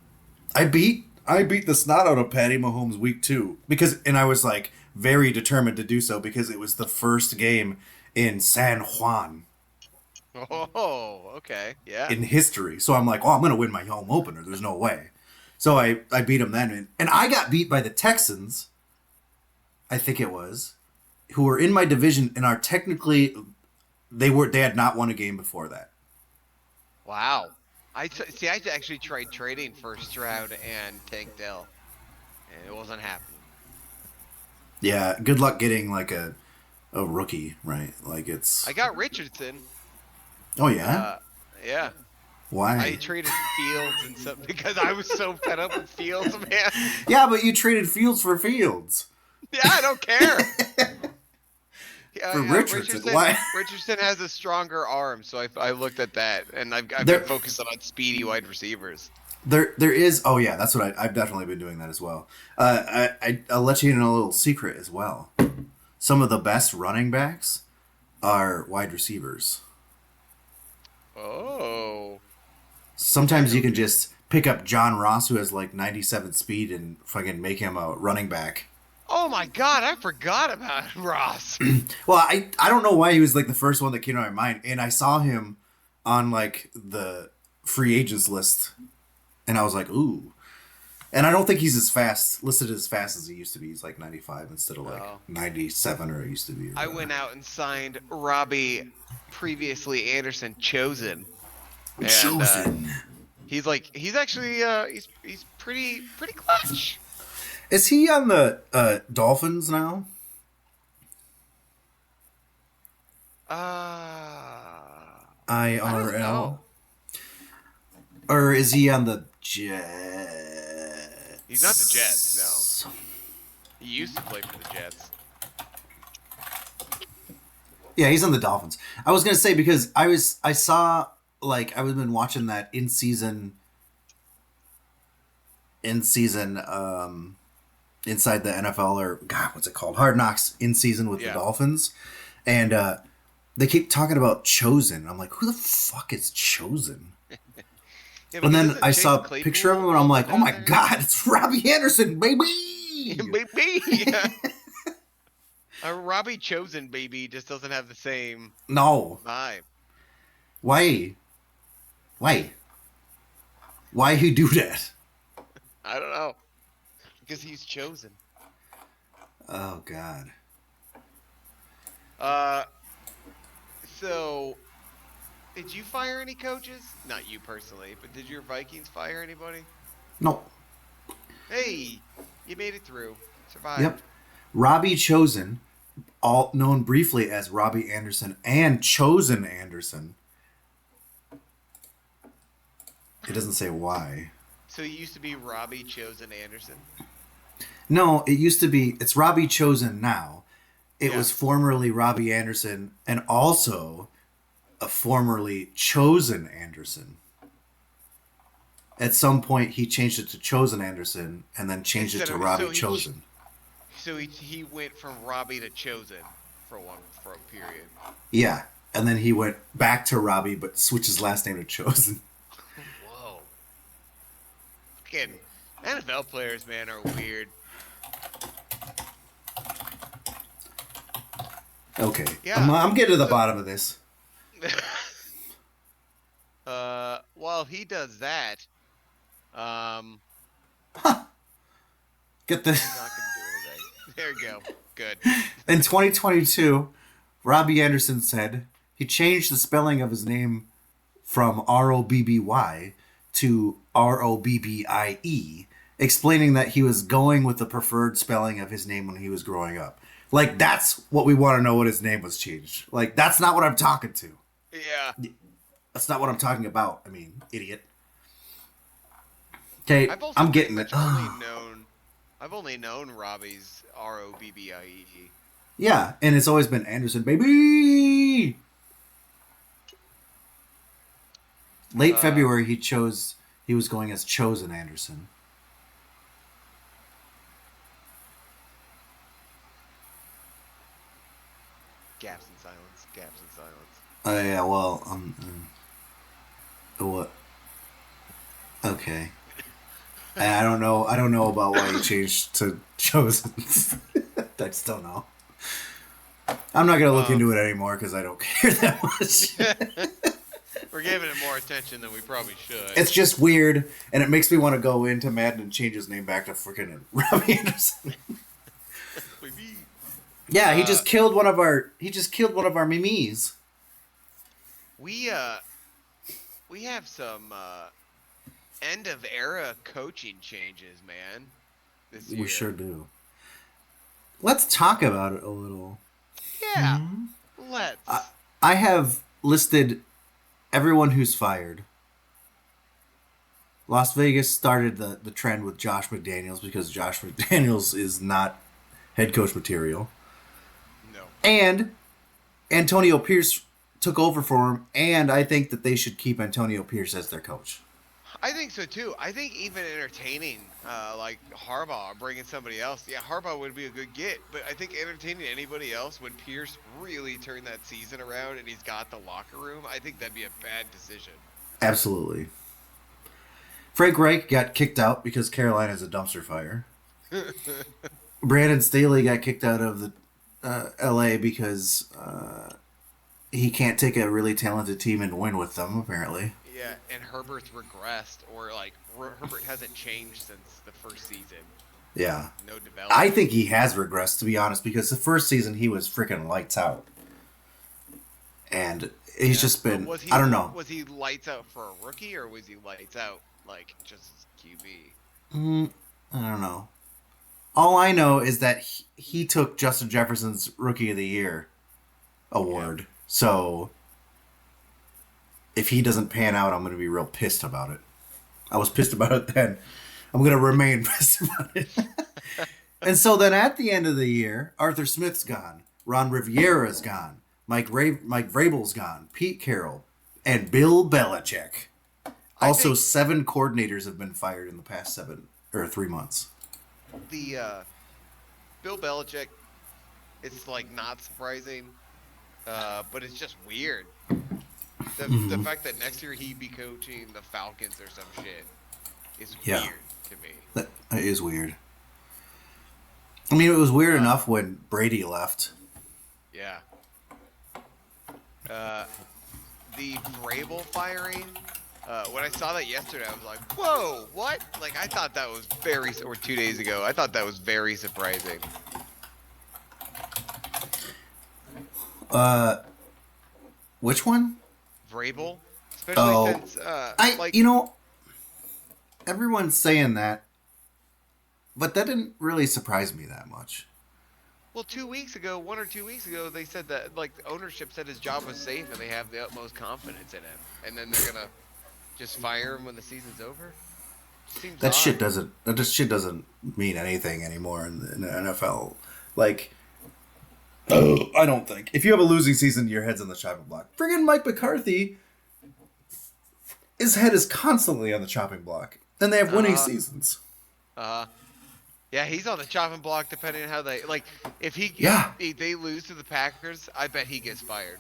I beat the snot out of Patty Mahomes week 2 and I was like very determined to do so because it was the first game in San Juan. Oh, okay, yeah. In history, so I'm like, oh, I'm gonna win my home opener. There's no way. So I beat them then, and I got beat by the Texans. I think it was, who were in my division and are technically, they had not won a game before that. Wow. I actually tried trading for Stroud and Tank Dell, and it wasn't happening. Yeah, good luck getting like a rookie, right? Like I got Richardson. Oh yeah. Yeah. Why? I traded Fields and stuff because I was so fed up with Fields, man. Yeah, but you traded Fields for Fields. Yeah, I don't care. For Richardson, why? Richardson has a stronger arm, so I looked at that, and I've been focused on speedy wide receivers. There is. Oh yeah, that's what I've definitely been doing that as well. I'll let you in a little secret as well. Some of the best running backs are wide receivers. Oh. Sometimes you can just pick up John Ross, who has like 97 speed, and fucking make him a running back. Oh my god, I forgot about Ross. Well, I don't know why he was like the first one that came to my mind, and I saw him on like the free agents list, and I was like, ooh. And I don't think he's listed as fast as he used to be. He's like 95 instead of like 97 or it used to be. I went out and signed Robbie, previously Anderson, Chosen. And, he's actually he's pretty clutch. Is he on the Dolphins now? IRL. Or is he on the Jets? He's not the Jets, no. He used to play for the Jets. Yeah, he's on the Dolphins. I was gonna say because I saw like I've been watching that in season inside the NFL or God, what's it called? Hard Knocks in season with the Dolphins. And they keep talking about Chosen. I'm like, who the fuck is Chosen? Yeah, and then I saw a picture of him and I'm like, oh my god, it's Robbie Anderson, baby! Baby! Yeah. Robbie Chosen, baby, just doesn't have the same vibe. Why? Why he do that? I don't know. Because he's chosen. Oh god. So did you fire any coaches? Not you personally, but did your Vikings fire anybody? No. Hey, you made it through. Survived. Yep. Robbie Chosen, all known briefly as Robbie Anderson and Chosen Anderson. It doesn't say why. So he used to be Robbie Chosen Anderson? No, it's Robbie Chosen now. It was formerly Robbie Anderson and also a formerly Chosen Anderson. At some point, he changed it to Chosen Anderson and then changed it to Robbie Chosen. So he went from Robbie to Chosen for a period. Yeah, and then he went back to Robbie but switched his last name to Chosen. Whoa. Fucking NFL players, man, are weird. Okay. Yeah. I'm getting to the bottom of this. While he does that, Get this. he's not gonna do anything. There we go. Good. In 2022, Robbie Anderson said he changed the spelling of his name from Robby to Robbie, explaining that he was going with the preferred spelling of his name when he was growing up. Like, that's what we want to know, what his name was changed. Like, that's not what I'm talking to. Yeah. That's not what I'm talking about. I mean, idiot. Okay, I'm getting it. I've only known Robbie's Robbie. Yeah, and it's always been Anderson, baby! Late February, he was going as Chosen Anderson. Gaps in silence. Gaps in silence. Oh yeah, well, what? Okay. And I don't know. I don't know about why he changed to Chosen. I still know. I'm not gonna look into it anymore because I don't care that much. We're giving it more attention than we probably should. It's just weird, and it makes me want to go into Madden and change his name back to freaking Robbie Anderson. Yeah, he just killed one of our. He just killed one of our memes. We have some end of era coaching changes, man. This year. We sure do. Let's talk about it a little. Yeah, let's. I have listed everyone who's fired. Las Vegas started the trend with Josh McDaniels because Josh McDaniels is not head coach material. No. And Antonio Pierce took over for him, and I think that they should keep Antonio Pierce as their coach. I think so too. I think even entertaining like Harbaugh or bringing somebody else, yeah, Harbaugh would be a good get. But I think entertaining anybody else when Pierce really turned that season around and he's got the locker room, I think that'd be a bad decision. Absolutely. Frank Reich got kicked out because Carolina's a dumpster fire. Brandon Staley got kicked out of the L.A. because he can't take a really talented team and win with them, apparently. Yeah, and Herbert's regressed, or like Herbert hasn't changed since the first season. Yeah. No development. I think he has regressed, to be honest, because the first season he was freaking lights out. And he's just been, I don't know. Was he lights out for a rookie, or was he lights out like just QB? I don't know. All I know is that he took Justin Jefferson's Rookie of the Year award. Yeah. So if he doesn't pan out, I'm going to be real pissed about it. I was pissed about it then. I'm going to remain pissed about it. And so then at the end of the year, Arthur Smith's gone. Ron Rivera's gone. Mike Vrabel's gone. Pete Carroll. And Bill Belichick. Also, 7 coordinators have been fired in the past 3 months. The Bill Belichick, it's like not surprising, but it's just weird. The fact that next year he'd be coaching the Falcons or some shit is weird to me. That is weird. I mean, it was weird enough when Brady left. Yeah. The Vrabel firing, when I saw that yesterday, I was like, whoa, what? Like, I thought that was or 2 days ago, I thought that was very surprising. Which one? Vrabel? Especially since, everyone's saying that, but that didn't really surprise me that much. Well, 1 or 2 weeks ago, they said that, like, the ownership said his job was safe and they have the utmost confidence in him. And then they're going to just fire him when the season's over? Seems that odd. shit doesn't mean anything anymore in the NFL. Like, I don't think. If you have a losing season, your head's on the chopping block. Friggin' Mike McCarthy, his head is constantly on the chopping block. And they have winning seasons. Yeah, he's on the chopping block depending on how they, like, if they lose to the Packers, I bet he gets fired.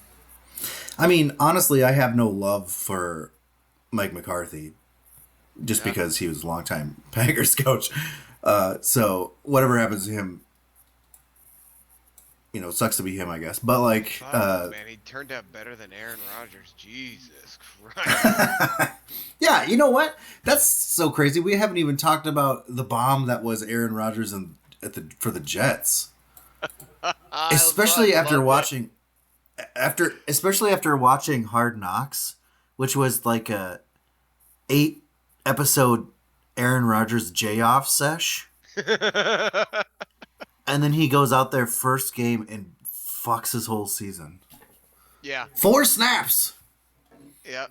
I mean, honestly, I have no love for Mike McCarthy just because he was a longtime Packers coach. So whatever happens to him, sucks to be him, I guess. But like, man, he turned out better than Aaron Rodgers. Jesus Christ. Yeah, you know what? That's so crazy. We haven't even talked about the bomb that was Aaron Rodgers for the Jets. Especially after watching Hard Knocks, which was like a 8-episode Aaron Rodgers J-off sesh. And then he goes out there first game and fucks his whole season. Yeah. 4 snaps. Yeah.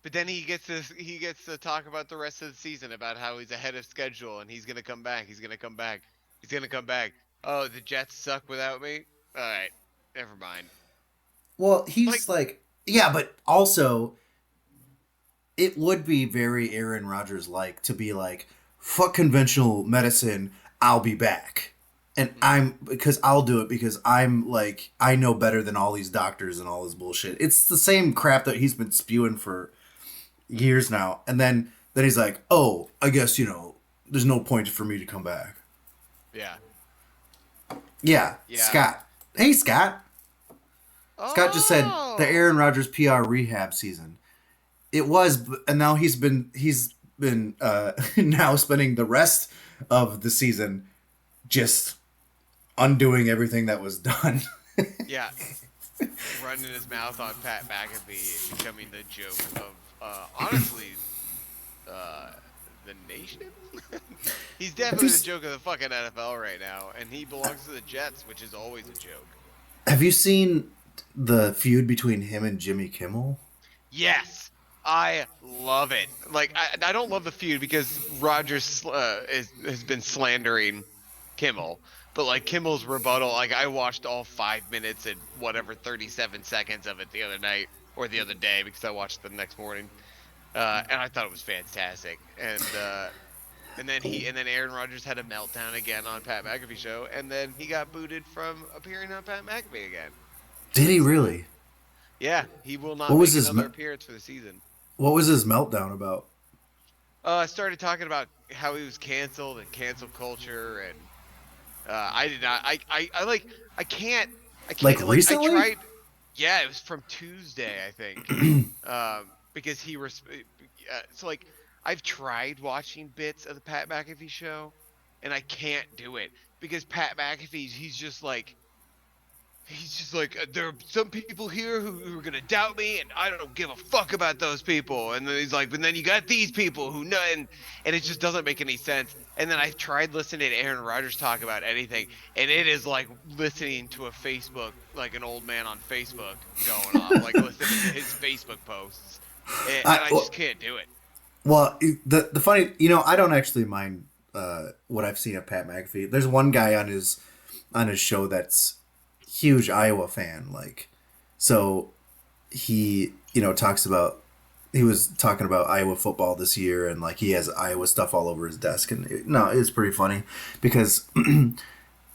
But then he gets to talk about the rest of the season about how he's ahead of schedule and he's gonna come back. He's gonna come back. Oh, the Jets suck without me? Alright. Never mind. Well, he's like yeah, but also it would be very Aaron Rodgers like to be like, fuck conventional medicine, I'll be back. And I'll do it because I'm like, I know better than all these doctors and all this bullshit. It's the same crap that he's been spewing for years now. And then he's like, oh, I guess, there's no point for me to come back. Yeah. Yeah. Scott. Hey, Scott. Scott just said the Aaron Rodgers PR rehab season. It was, and now he's been now spending the rest of the season just undoing everything that was done. Yeah. Running his mouth on Pat McAfee, becoming the joke of, honestly, the nation? He's definitely the joke of the fucking NFL right now, and he belongs to the Jets, which is always a joke. Have you seen the feud between him and Jimmy Kimmel? Yes. I love it. Like, I don't love the feud because Rodgers has been slandering Kimmel. But, like, Kimmel's rebuttal, like, I watched all 5 minutes and whatever 37 seconds of it the other night, or the other day, because I watched it the next morning. And I thought it was fantastic. And then Aaron Rodgers had a meltdown again on Pat McAfee show, and then he got booted from appearing on Pat McAfee again. Did he really? Yeah, he will not make another appearance for the season. What was his meltdown about? I started talking about how he was canceled and cancel culture, and I did not. I can't. Like recently? I tried. Yeah, it was from Tuesday, I think. Because so like I've tried watching bits of the Pat McAfee show, and I can't do it because Pat McAfee, he's just like there are some people here who are gonna doubt me, and I don't give a fuck about those people. And then he's like, but then you got these people who know, and it just doesn't make any sense. And then I tried listening to Aaron Rodgers talk about anything, and it is like listening to a Facebook, like an old man on Facebook going on, like listening to his Facebook posts, and I just can't do it. Well, the funny, I don't actually mind what I've seen of Pat McAfee. There's one guy on his show that's huge Iowa fan, like, so he he was talking about Iowa football this year, and like he has Iowa stuff all over his desk, and it's pretty funny because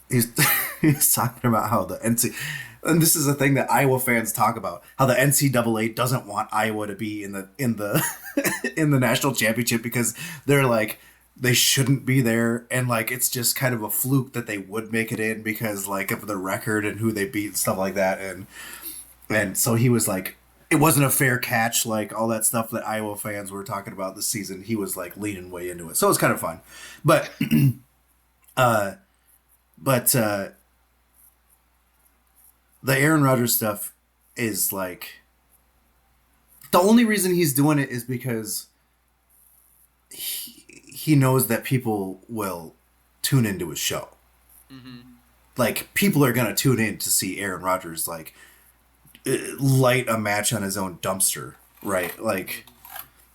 he's talking about how the and this is a thing that Iowa fans talk about, how the NCAA doesn't want Iowa to be in the in the national championship because they're like, they shouldn't be there, and like it's just kind of a fluke that they would make it in because like of the record and who they beat and stuff like that, and so he was like, it wasn't a fair catch, like all that stuff that Iowa fans were talking about this season. He was like leaning way into it, so it was kind of fun, but the Aaron Rodgers stuff is like, the only reason he's doing it is because he knows that people will tune into his show. Mm-hmm. Like, people are going to tune in to see Aaron Rodgers, like, light a match on his own dumpster, right? Like,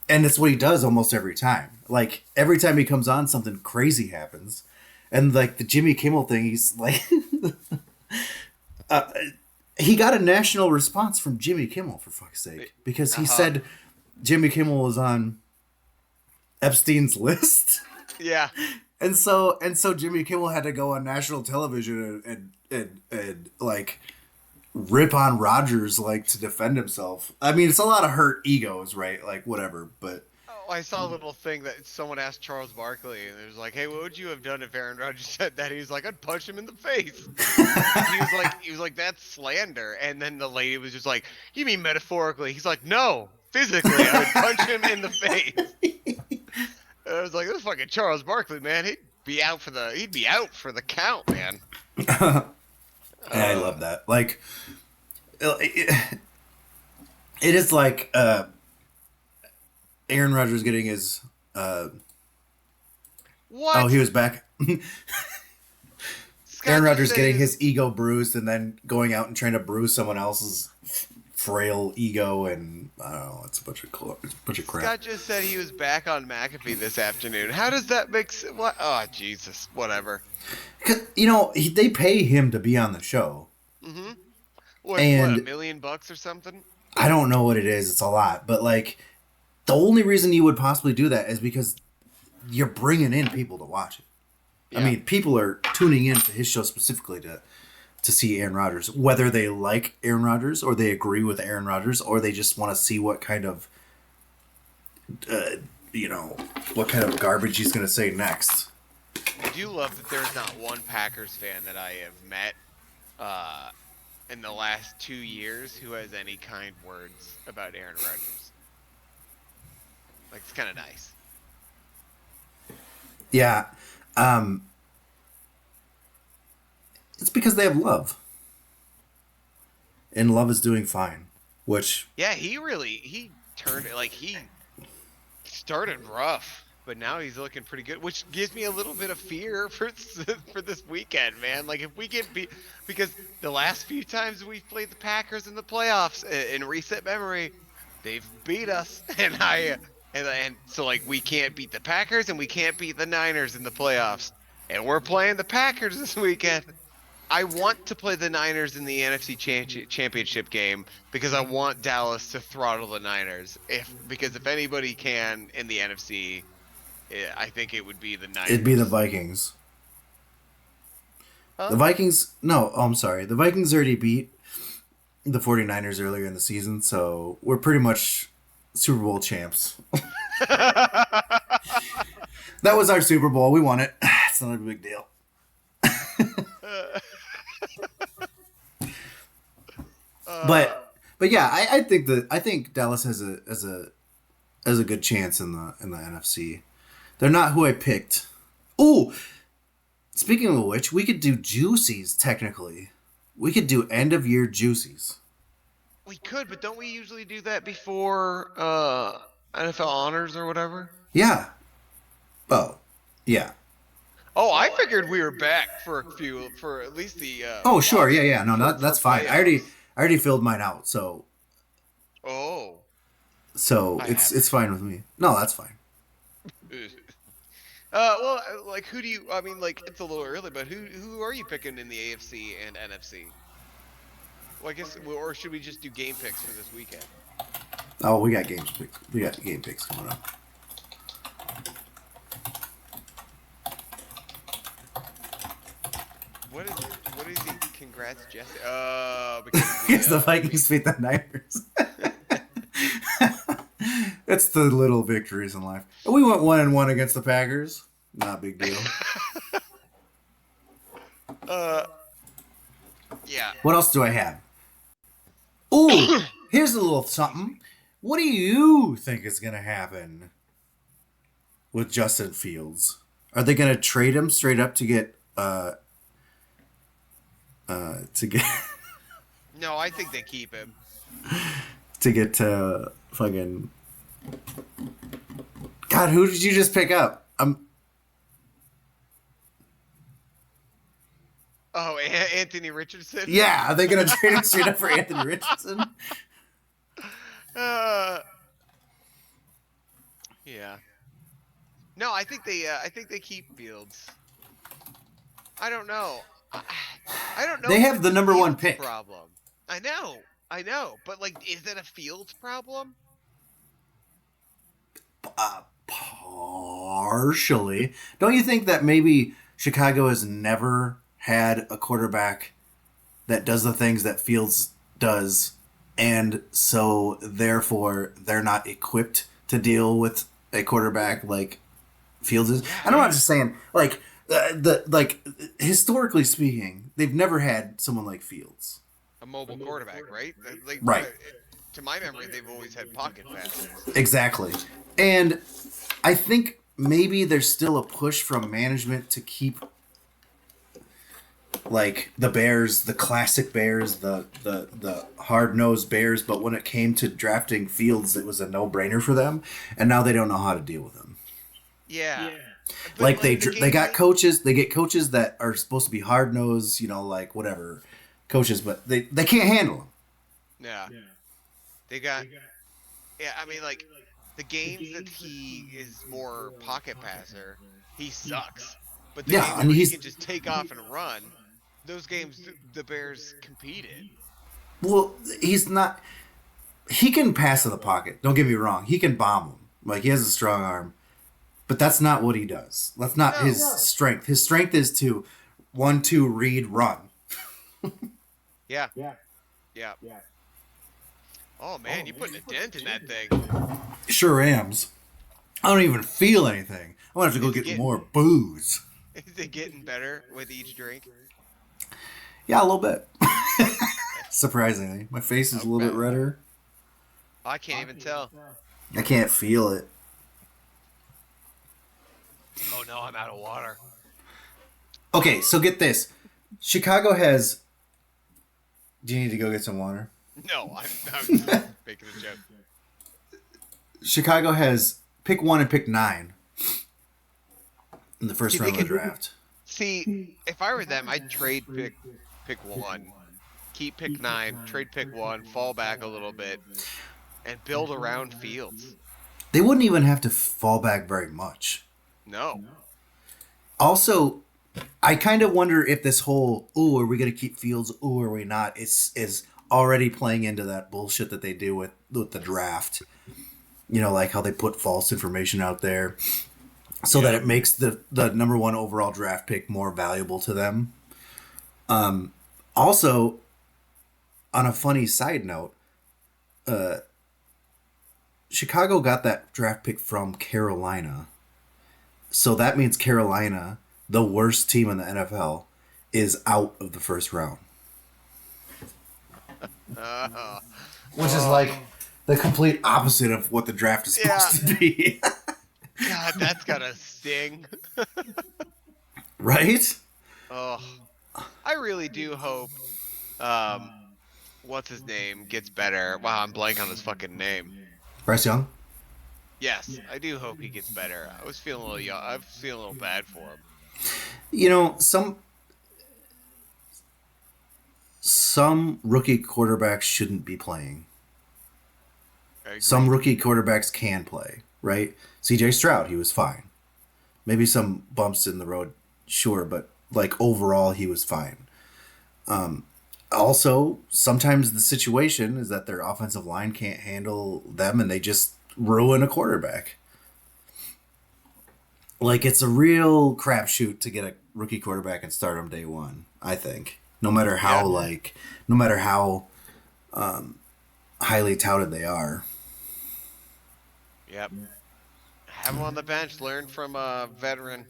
and it's what he does almost every time. Like, every time he comes on, something crazy happens. And, like, the Jimmy Kimmel thing, he's like... he got a national response from Jimmy Kimmel, for fuck's sake. Because he said Jimmy Kimmel was on Epstein's list. Yeah. And so Jimmy Kimmel had to go on national television and like rip on Rodgers, like, to defend himself. I mean, it's a lot of hurt egos, right? Like, whatever, but... Oh, I saw a little thing that someone asked Charles Barkley, and it was like, hey, what would you have done if Aaron Rodgers said that? He was like, I'd punch him in the face. he was like, that's slander. And then the lady was just like, you mean metaphorically? He's like, no, physically, I would punch him in the face. And I was like, this fucking Charles Barkley, man, he'd be out for the count, man. I love that. Like, it is like Aaron Rodgers getting his what? Oh, he was back. Aaron Rodgers getting his his ego bruised and then going out and trying to bruise someone else's frail ego, and I don't know, it's a bunch of crap. Scott just said he was back on McAfee this afternoon. How does that make sense? What? Oh, Jesus, whatever. They pay him to be on the show. Mm-hmm. What, $1 million or something? I don't know what it is. It's a lot, but like, the only reason you would possibly do that is because you're bringing in people to watch it. Yeah. I mean, people are tuning in to his show specifically to see Aaron Rodgers, whether they like Aaron Rodgers or they agree with Aaron Rodgers or they just want to see what kind of, what kind of garbage he's going to say next. I do love that there's not one Packers fan that I have met in the last 2 years who has any kind words about Aaron Rodgers. Like, it's kind of nice. Yeah. It's because they have love. And love is doing fine, which... Yeah, he turned it, like, he started rough, but now he's looking pretty good, which gives me a little bit of fear for this weekend, man. Like, if we get beat, because the last few times we've played the Packers in the playoffs in recent memory, they've beat us, and so, like, we can't beat the Packers and we can't beat the Niners in the playoffs, and we're playing the Packers this weekend. I want to play the Niners in the NFC Championship game because I want Dallas to throttle the Niners. Because if anybody can in the NFC, I think it would be the Niners. It'd be the Vikings. Huh? The Vikings... No, I'm sorry. The Vikings already beat the 49ers earlier in the season, so we're pretty much Super Bowl champs. That was our Super Bowl. We won it. It's not a big deal. But yeah, I think Dallas has a good chance in the NFC. They're not who I picked. Oh, speaking of which, we could do juicies technically. We could do end of year juicies. We could, but don't we usually do that before NFL honors or whatever? Yeah. Oh, yeah. Oh, I figured we were back for at least the. Oh, sure, yeah. No, that's fine. playoffs. I already filled mine out, so Oh. it's fine with me. No, that's fine. Well, like, who do you? I mean, like, it's a little early, but who are you picking in the AFC and NFC? Well, I guess, or should we just do game picks for this weekend? Oh, we got game picks coming up. What is he? Congrats, Jesse. Because It's the Vikings beat the Niners. It's the little victories in life. We went 1-1 against the Packers. Not a big deal. Yeah. What else do I have? Ooh, here's a little something. What do you think is going to happen with Justin Fields? Are they going to trade him straight up to get No, I think they keep him. Fucking... God, who did you just pick up? Oh, Anthony Richardson? Yeah, are they going to trade him straight up for Anthony Richardson? Yeah. No, I think they keep Fields. I don't know. I don't know. They if have it's the a number one Fields pick. Problem. I know. But, like, is it a Fields problem? Partially. Don't you think that maybe Chicago has never had a quarterback that does the things that Fields does, and so therefore they're not equipped to deal with a quarterback like Fields is? And I'm not just saying, like, historically speaking, they've never had someone like Fields. A mobile quarterback, right? Like, Right. To my memory, they've always had pocket passes. Exactly. And I think maybe there's still a push from management to keep, like, the Bears, the classic Bears, the hard-nosed Bears, but when it came to drafting Fields, it was a no-brainer for them, and now they don't know how to deal with him. Yeah. But, Like, they the got coaches, they get coaches that are supposed to be hard-nosed, like, whatever, coaches, but they can't handle them. Yeah. They got. Yeah, I mean, like, the games that he is more pocket passer, he sucks. But the games and where he he's... can just take off and run, those games the Bears competed. Well, he's not... he can pass in the pocket. Don't get me wrong. He can bomb them. Like, he has a strong arm. But that's not what he does. That's not his strength. His strength is to 1-2 read run. Yeah. Oh man, you putting a dent in that thing. Sure ams. I don't even feel anything. I'm gonna have to go get more booze. Is it getting better with each drink? Yeah, a little bit. Surprisingly, my face is a little bit redder. I can't even tell. I can't feel it. Oh no, I'm out of water. Okay, so get this. Chicago has. Do you need to go get some water? No, I'm just making a joke. Chicago has pick 1 and pick 9 in the first round of the draft. See, if I were them, I'd trade pick 1, keep pick 9, trade pick 1, fall back a little bit, and build around Fields. They wouldn't even have to fall back very much. No. Also, I kind of wonder if this whole "ooh, are we going to keep Fields? Ooh, are we not?" is already playing into that bullshit that they do with the draft. You know, like how they put false information out there so that it makes the number 1 overall draft pick more valuable to them. Also, on a funny side note, Chicago got that draft pick from Carolina. So that means Carolina, the worst team in the NFL, is out of the first round. Which is like the complete opposite of what the draft is supposed to be. God, that's gotta sting. Right? Oh, I really do hope, what's his name gets better. Wow, I'm blank on his fucking name. Bryce Young? Yes, I do hope he gets better. I was feeling a little young. I was feeling a little bad for him. You know, some rookie quarterbacks shouldn't be playing. Some rookie quarterbacks can play, right? CJ Stroud, he was fine. Maybe some bumps in the road, sure, but like overall, he was fine. Also, sometimes the situation is that their offensive line can't handle them and they just ruin a quarterback. Like, it's a real crapshoot to get a rookie quarterback and start him day 1, I think. No matter how, highly touted they are. Yep. Have him on the bench. Learn from a veteran.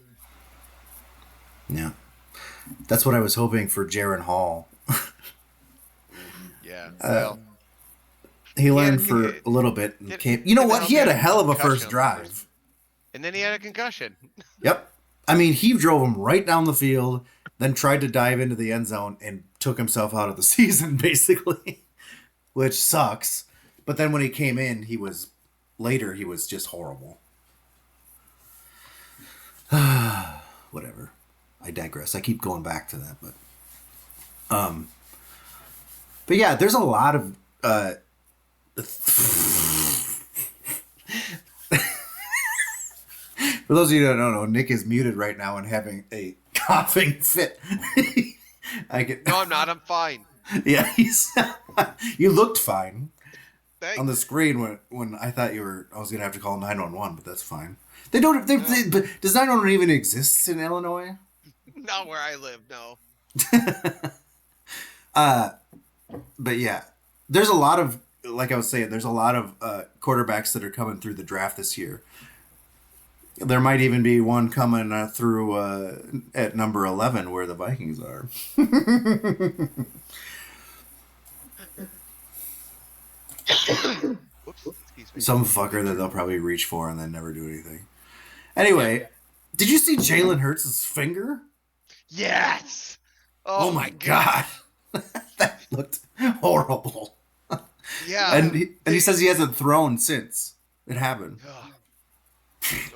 Yeah. That's what I was hoping for Jaron Hall. Yeah. Well, he learned for a little bit and came. You know what? He had a hell of a first drive. And then he had a concussion. Yep. I mean, he drove him right down the field, then tried to dive into the end zone and took himself out of the season, basically, which sucks. But then when he came in, he was just horrible. Whatever. I digress. I keep going back to that, but yeah, there's a lot of for those of you who don't know, Nick is muted right now and having a coughing fit. No, I'm not. I'm fine. Yeah, you looked fine. Thanks. On the screen when I thought I was gonna have to call 911, but that's fine. They don't. But does 911 even exist in Illinois? Not where I live. No. But yeah, there's a lot of, like I was saying, there's a lot of quarterbacks that are coming through the draft this year. There might even be one coming through at number 11 where the Vikings are. Whoops, excuse me. Some fucker that they'll probably reach for and then never do anything. Anyway, did you see Jalen Hurts' finger? Yes. Oh my god. That looked horrible. Yeah. And he says he hasn't thrown since it happened.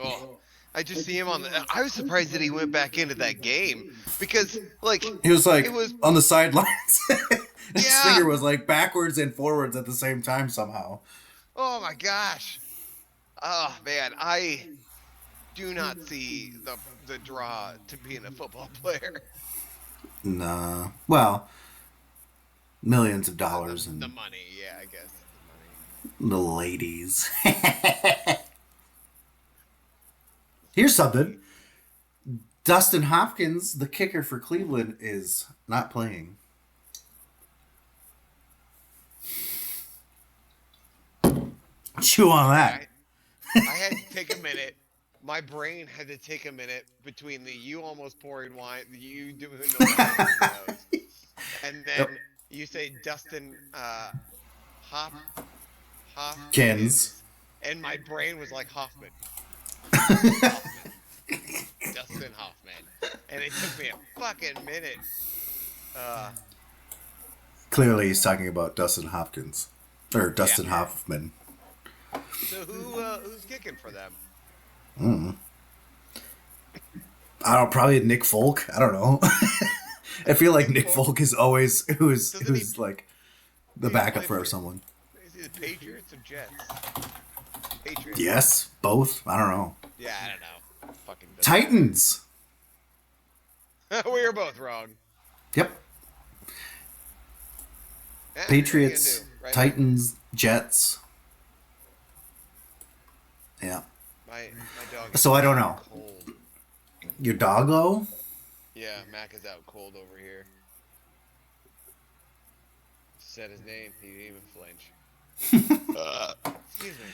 Oh, I just see him on the. I was surprised that he went back into that game because, like, he was like it was on the sidelines. His Yeah. finger was like backwards and forwards at the same time somehow. Oh my gosh. Oh man, I do not see the draw to being a football player. Nah. Well, millions of dollars and The money, yeah, I guess. The money. The ladies. Here's something. Dustin Hopkins, the kicker for Cleveland, is not playing. Chew on that. I had to take a minute. My brain had to take a minute between the you almost pouring wine, you doing the wine, and then you say Dustin Hopkins, and my brain was like Hoffman. Dustin Hoffman, and it took me a fucking minute. Clearly, he's talking about Dustin Hopkins or Dustin Hoffman. So who's kicking for them? I don't know, probably Nick Folk. I don't know. I feel like Nick Folk is always who's like the backup for someone. Is it the Patriots or Jets? Patriots. Yes, both. I don't know. Yeah, I don't know. Fucking Titans. We were both wrong. Yep. Patriots, do, right? Titans, Jets. Yeah. My dog. So I don't know. Cold. Your doggo? Yeah, Mac is out cold over here. Said his name. He didn't even flinch. Excuse me.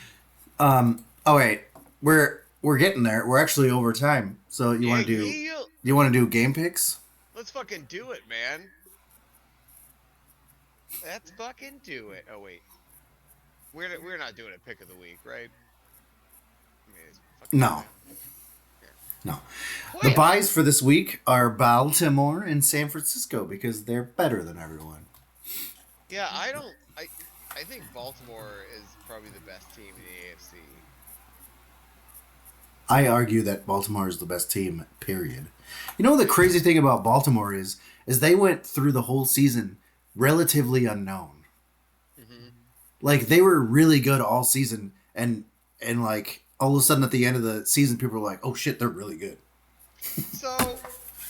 Oh wait, we're getting there. We're actually over time. So you want to do game picks? Let's fucking do it, man. Let's fucking do it. Oh wait, we're not doing a pick of the week, right? No. No. The buys for this week are Baltimore and San Francisco because they're better than everyone. Yeah, I think Baltimore is probably the best team in the AFC. I argue that Baltimore is the best team, period. You know, the crazy thing about Baltimore is they went through the whole season relatively unknown. Mm-hmm. Like, they were really good all season, and like, all of a sudden at the end of the season, people were like, oh shit, they're really good. So,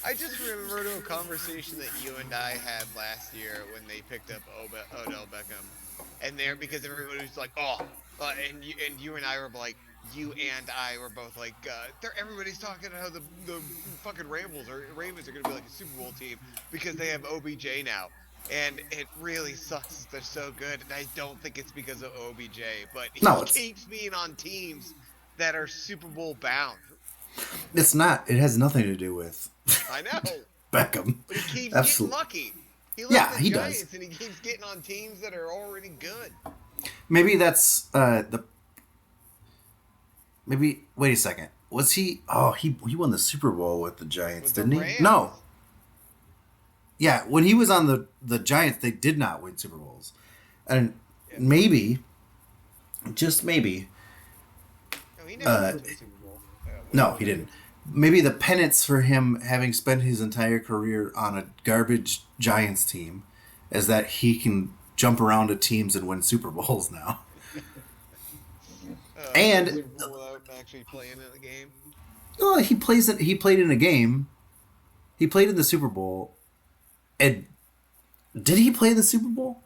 I just remember a conversation that you and I had last year when they picked up Odell Beckham. And because everybody was like, and you and I were like, you and I were both like, everybody's talking about how the fucking Ravens are going to be like a Super Bowl team because they have OBJ now. And it really sucks. They're so good. And I don't think it's because of OBJ, but he keeps being on teams that are Super Bowl bound. It's not. It has nothing to do with I know. Beckham. But he keeps getting lucky. He left the Giants does. And he keeps getting on teams that are already good. Maybe that's Maybe wait a second. Was he? Oh, he won the Super Bowl with the Giants, didn't he? Rams? No. Yeah, when he was on the Giants, they did not win Super Bowls, and maybe, just maybe. No, he never won the Super Bowl. No, he didn't. Maybe the penance for him having spent his entire career on a garbage Giants team is that he can jump around to teams and win Super Bowls now. And without actually playing in the game. Oh, he played in a game. He played in the Super Bowl. And did he play the Super Bowl?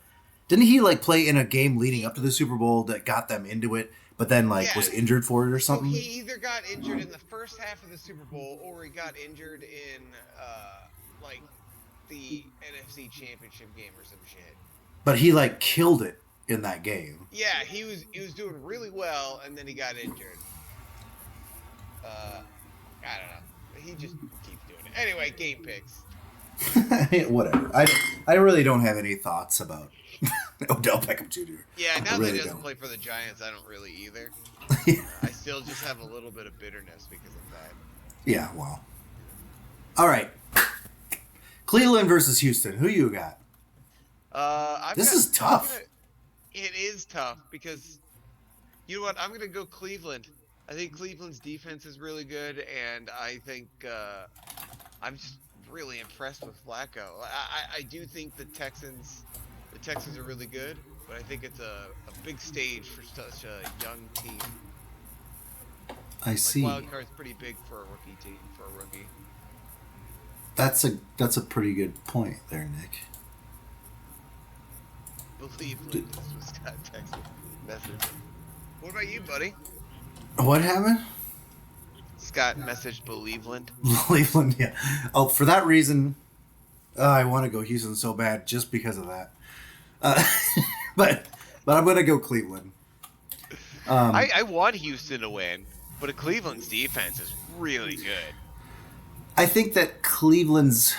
Didn't he play in a game leading up to the Super Bowl that got them into it, but then was injured for it or something? So he either got injured in the first half of the Super Bowl or he got injured in the NFC Championship game or some shit. But he killed it in that game. Yeah, he was doing really well and then he got injured. I don't know. He just keeps doing it. Anyway, game picks. Whatever. I really don't have any thoughts about Odell Beckham Jr. Yeah, now that he doesn't play for the Giants, I don't really either. I still just have a little bit of bitterness because of that. Yeah, well. All right. Cleveland versus Houston. Who you got? This is tough. It is tough because, you know what? I'm going to go Cleveland. I think Cleveland's defense is really good, and I think I'm just really impressed with Flacco. I do think the Texans are really good, but I think it's a big stage for such a young team. I see. Wild card's pretty big for a rookie team. That's a pretty good point there, Nick. Cleveland is Wisconsin, Texas. message. What about you, buddy? What happened? Scott messaged Believeland. Cleveland, yeah. Oh, for that reason, I want to go Houston so bad just because of that. Uh, but I'm gonna go Cleveland. I want Houston to win, but Cleveland's defense is really good. I think that Cleveland's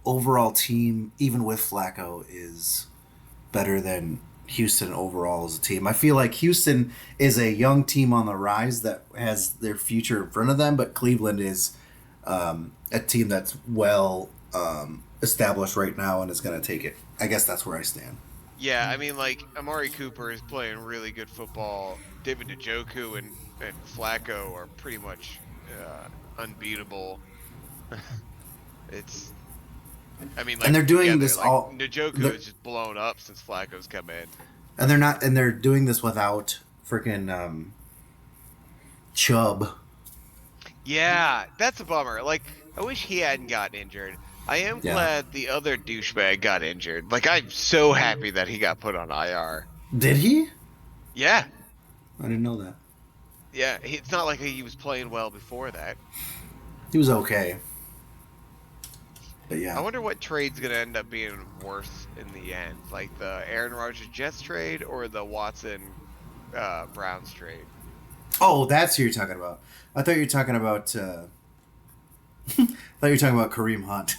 overall team, even with Flacco, is better than Houston overall as a team. I feel like Houston is a young team on the rise that has their future in front of them, but Cleveland is a team that's well established right now and is going to take it. I guess that's where I stand. Yeah, I mean, like, Amari Cooper is playing really good football. David Njoku and Flacco are pretty much unbeatable. I mean, like, and they're doing together, this like, all. Njoku is just blown up since Flacco's come in. And they're doing this without freaking Chubb. Yeah, that's a bummer. Like, I wish he hadn't gotten injured. I am glad the other douchebag got injured. Like, I'm so happy that he got put on IR. Did he? Yeah. I didn't know that. Yeah, it's not like he was playing well before that. He was okay. But yeah. I wonder what trade's going to end up being worse in the end. Like the Aaron Rodgers Jets trade or the Watson Browns trade. Oh, that's who you're talking about. I thought you were talking about Kareem Hunt.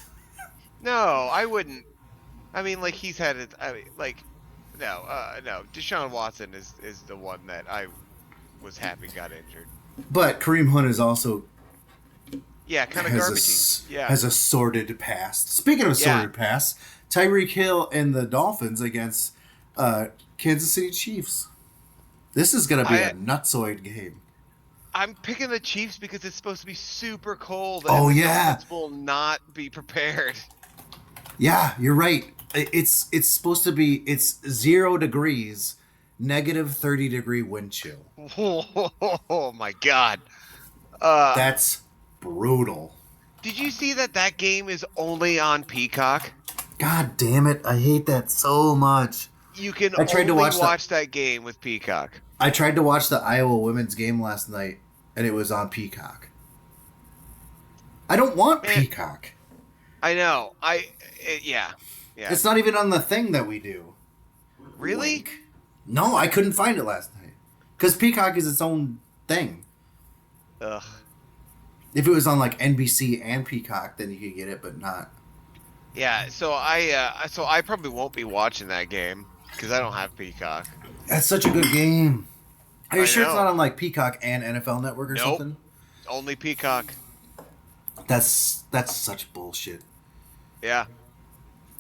No, I wouldn't. I mean, like, he's had it. I mean, like, no. Deshaun Watson is the one that I was happy got injured. But Kareem Hunt is also kind of garbage. Has a sordid past. Speaking of sordid past, Tyreek Hill and the Dolphins against Kansas City Chiefs. This is going to be a nutsoid game. I'm picking the Chiefs because it's supposed to be super cold. And the Dolphins will not be prepared. Yeah, you're right. It's supposed to be 0 degrees, negative 30-degree wind chill. Oh my God. That's brutal. Did you see that game is only on Peacock? God damn it. I hate that so much. You can only watch that game with Peacock. I tried to watch the Iowa women's game last night, and it was on Peacock. I don't want Peacock. I know. Yeah. It's not even on the thing that we do. Really? Link. No, I couldn't find it last night. Because Peacock is its own thing. Ugh. If it was on like NBC and Peacock, then you could get it, but not. Yeah, so I probably won't be watching that game because I don't have Peacock. That's such a good game. Are you sure it's not on like Peacock and NFL Network or something? Only Peacock. That's such bullshit. Yeah.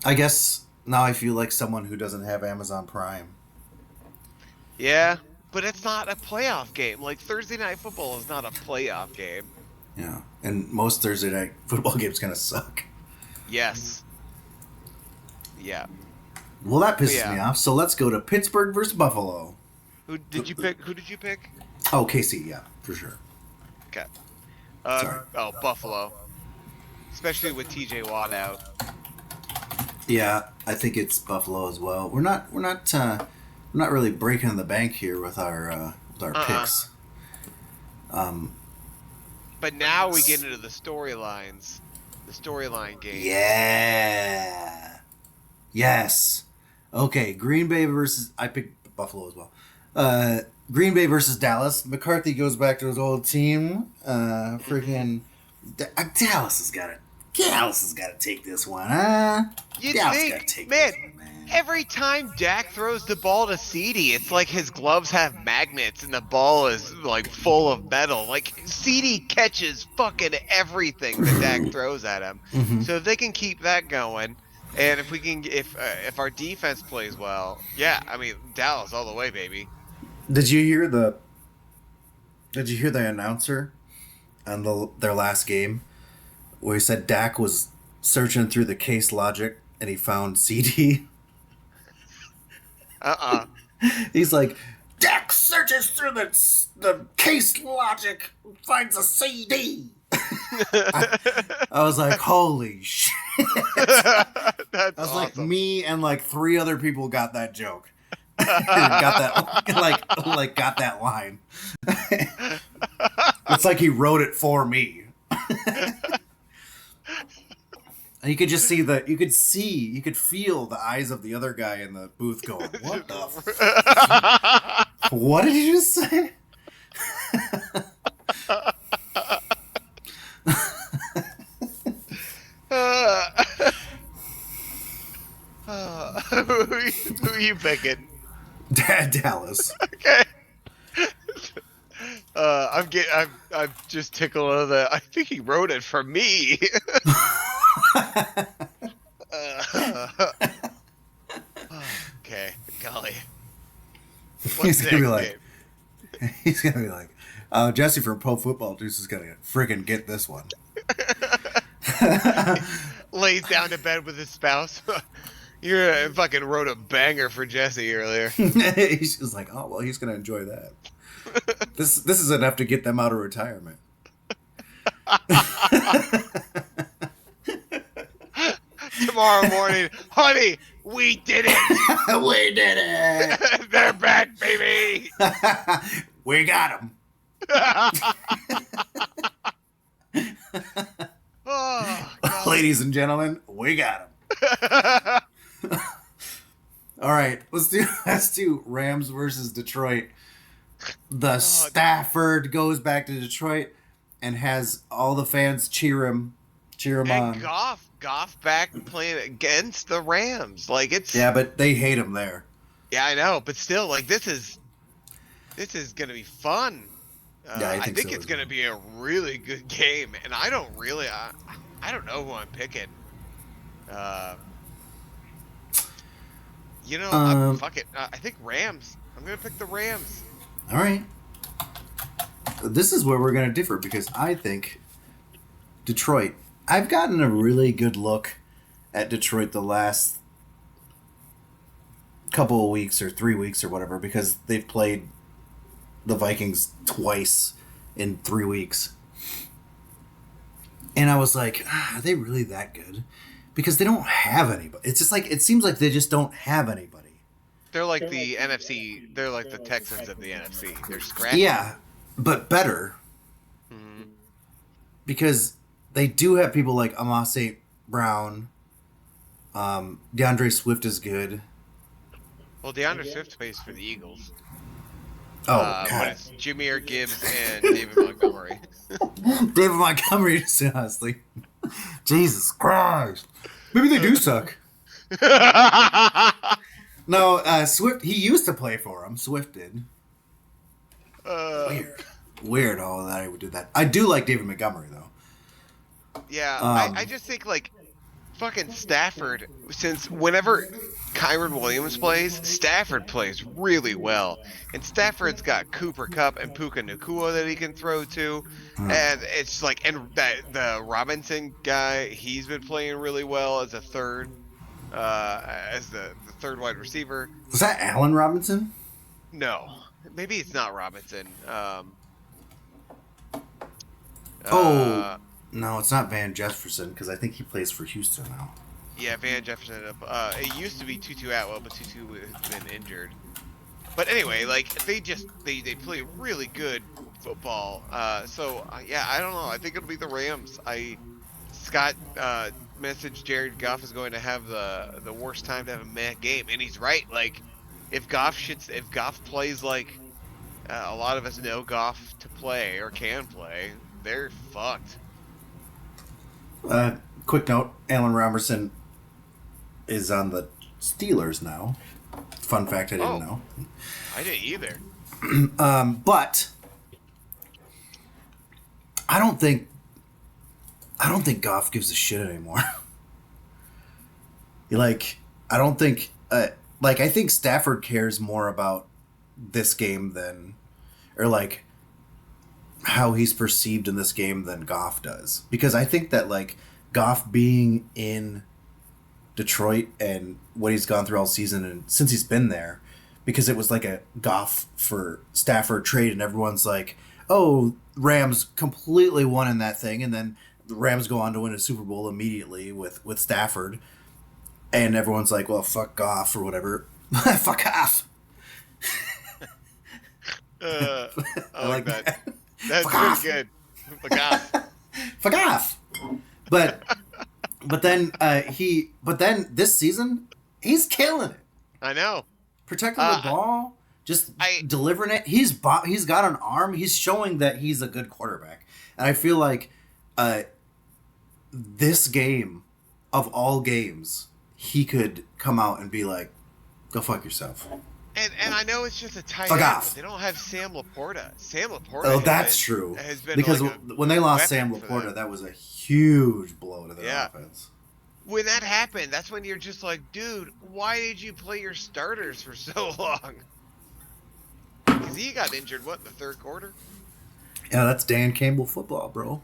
I guess now I feel like someone who doesn't have Amazon Prime. Yeah, but it's not a playoff game. Like, Thursday Night Football is not a playoff game. Yeah, and most Thursday night football games kind of suck. Yes. Yeah. Well, that pisses me off. So let's go to Pittsburgh versus Buffalo. Who did you pick? Oh, KC, yeah, for sure. Okay. Sorry. Oh, Buffalo. Especially with TJ Watt out. Yeah, I think it's Buffalo as well. We're not really breaking the bank here with our picks. But now we get into the storylines. The storyline game. Yeah. Yes. Okay, Green Bay versus... I picked Buffalo as well. Green Bay versus Dallas. McCarthy goes back to his old team. Freaking... Dallas has got to take this one, huh? Dallas got to take this one, man. Every time Dak throws the ball to CeeDee, it's like his gloves have magnets and the ball is like full of metal. Like, CeeDee catches fucking everything that Dak throws at him. Mm-hmm. So if they can keep that going, and if we can, if our defense plays well, yeah, I mean, Dallas all the way, baby. Did you hear the announcer on their last game where he said Dak was searching through the case logic and he found CeeDee? He's like, Dak searches through the case logic, finds a CD. I was like, holy shit. That's I was awesome. like, me and like 3 other people got that joke. got that got that line. It's like he wrote it for me. And you could just see you could feel the eyes of the other guy in the booth going, "What the? What did you just say?" Who are you picking? Dallas. Okay. I'm just tickled of the. I think he wrote it for me. Okay, golly. He's gonna be like, Jesse from Pro Football Juice is gonna friggin' get this one. Lays down to bed with his spouse. You fucking wrote a banger for Jesse earlier. He's just like, oh well, he's gonna enjoy that. This is enough to get them out of retirement. Tomorrow morning, honey, we did it. We did it. They're back, baby. We got them. Oh, God. Ladies and gentlemen, we got them. All right, let's do Rams versus Detroit. The Stafford goes back to Detroit and has all the fans cheer him And on. Goff back playing against the Rams. Like it's But they hate him there. Yeah, I know, but still, like this is gonna be fun. I think so it's gonna be a really good game, and I don't know who I'm picking. Fuck it. I think Rams. I'm gonna pick the Rams. All right. This is where we're going to differ because I think Detroit. I've gotten a really good look at Detroit the last couple of weeks or 3 weeks or whatever because they've played the Vikings twice in 3 weeks. And I was like, are they really that good? Because they don't have anybody. It's just like, it seems like they just don't have anybody. They're like the NFC. They're like the Texans of the NFC. They're scratchy. Yeah, but better. Mm-hmm. Because they do have people like Amon St. Brown. DeAndre Swift is good. Well, DeAndre Swift plays for the Eagles. Oh, But God. it's Jameer Gibbs and David Montgomery. David Montgomery, honestly. Jesus Christ. Maybe they do suck. No, Swift, he used to play for him. Swift did. Weird all that I would do that. I do like David Montgomery, though. Yeah, I just think, like, fucking Stafford, since whenever Kyron Williams plays, Stafford plays really well. And Stafford's got Cooper Kupp and Puka Nacua that he can throw to. And it's like, and the Robinson guy, he's been playing really well as a third, as the third wide receiver. Was that Allen Robinson? No, maybe it's not Robinson. No, it's not Van Jefferson because I think he plays for Houston now. Yeah, Van Jefferson. It used to be Tutu Atwell, but Tutu has been injured. But anyway, like they play really good football. Yeah, I don't know. I think it'll be the Rams. Scott messaged Jared Goff is going to have the worst time to have a mad game, and he's right. Like if Goff plays like a lot of us know Goff to play or can play, they're fucked. Quick note: Allen Robinson is on the Steelers now. Fun fact I didn't know. I didn't either. But I don't think Goff gives a shit anymore. I don't think I think Stafford cares more about this game than, or like how he's perceived in this game than Goff does. Because I think that like Goff being in Detroit and what he's gone through all season and since he's been there, because it was like a Goff for Stafford trade and everyone's like, oh, Rams completely won in that thing, and then the Rams go on to win a Super Bowl immediately with Stafford, and everyone's like, well, fuck Goff or whatever. Fuck off. I I like like that. that. That's Fuck off. pretty good. Fuck off. Fuck off. But then this season he's killing it. I know. Protecting the ball, just delivering it. He's got an arm. He's showing that he's a good quarterback. And I feel like this game of all games, he could come out and be like, "Go fuck yourself." And I know it's just a tight Fuck end, off. but they don't have Sam Laporta. Sam Laporta. Oh, has that's been- true. Has been Because like when they lost weapon Sam for Laporta, them. that was a huge blow to their Yeah. offense. When that happened, that's when you're just like, dude, why did you play your starters for so long? Because he got injured, what, in the third quarter? Yeah, that's Dan Campbell football, bro.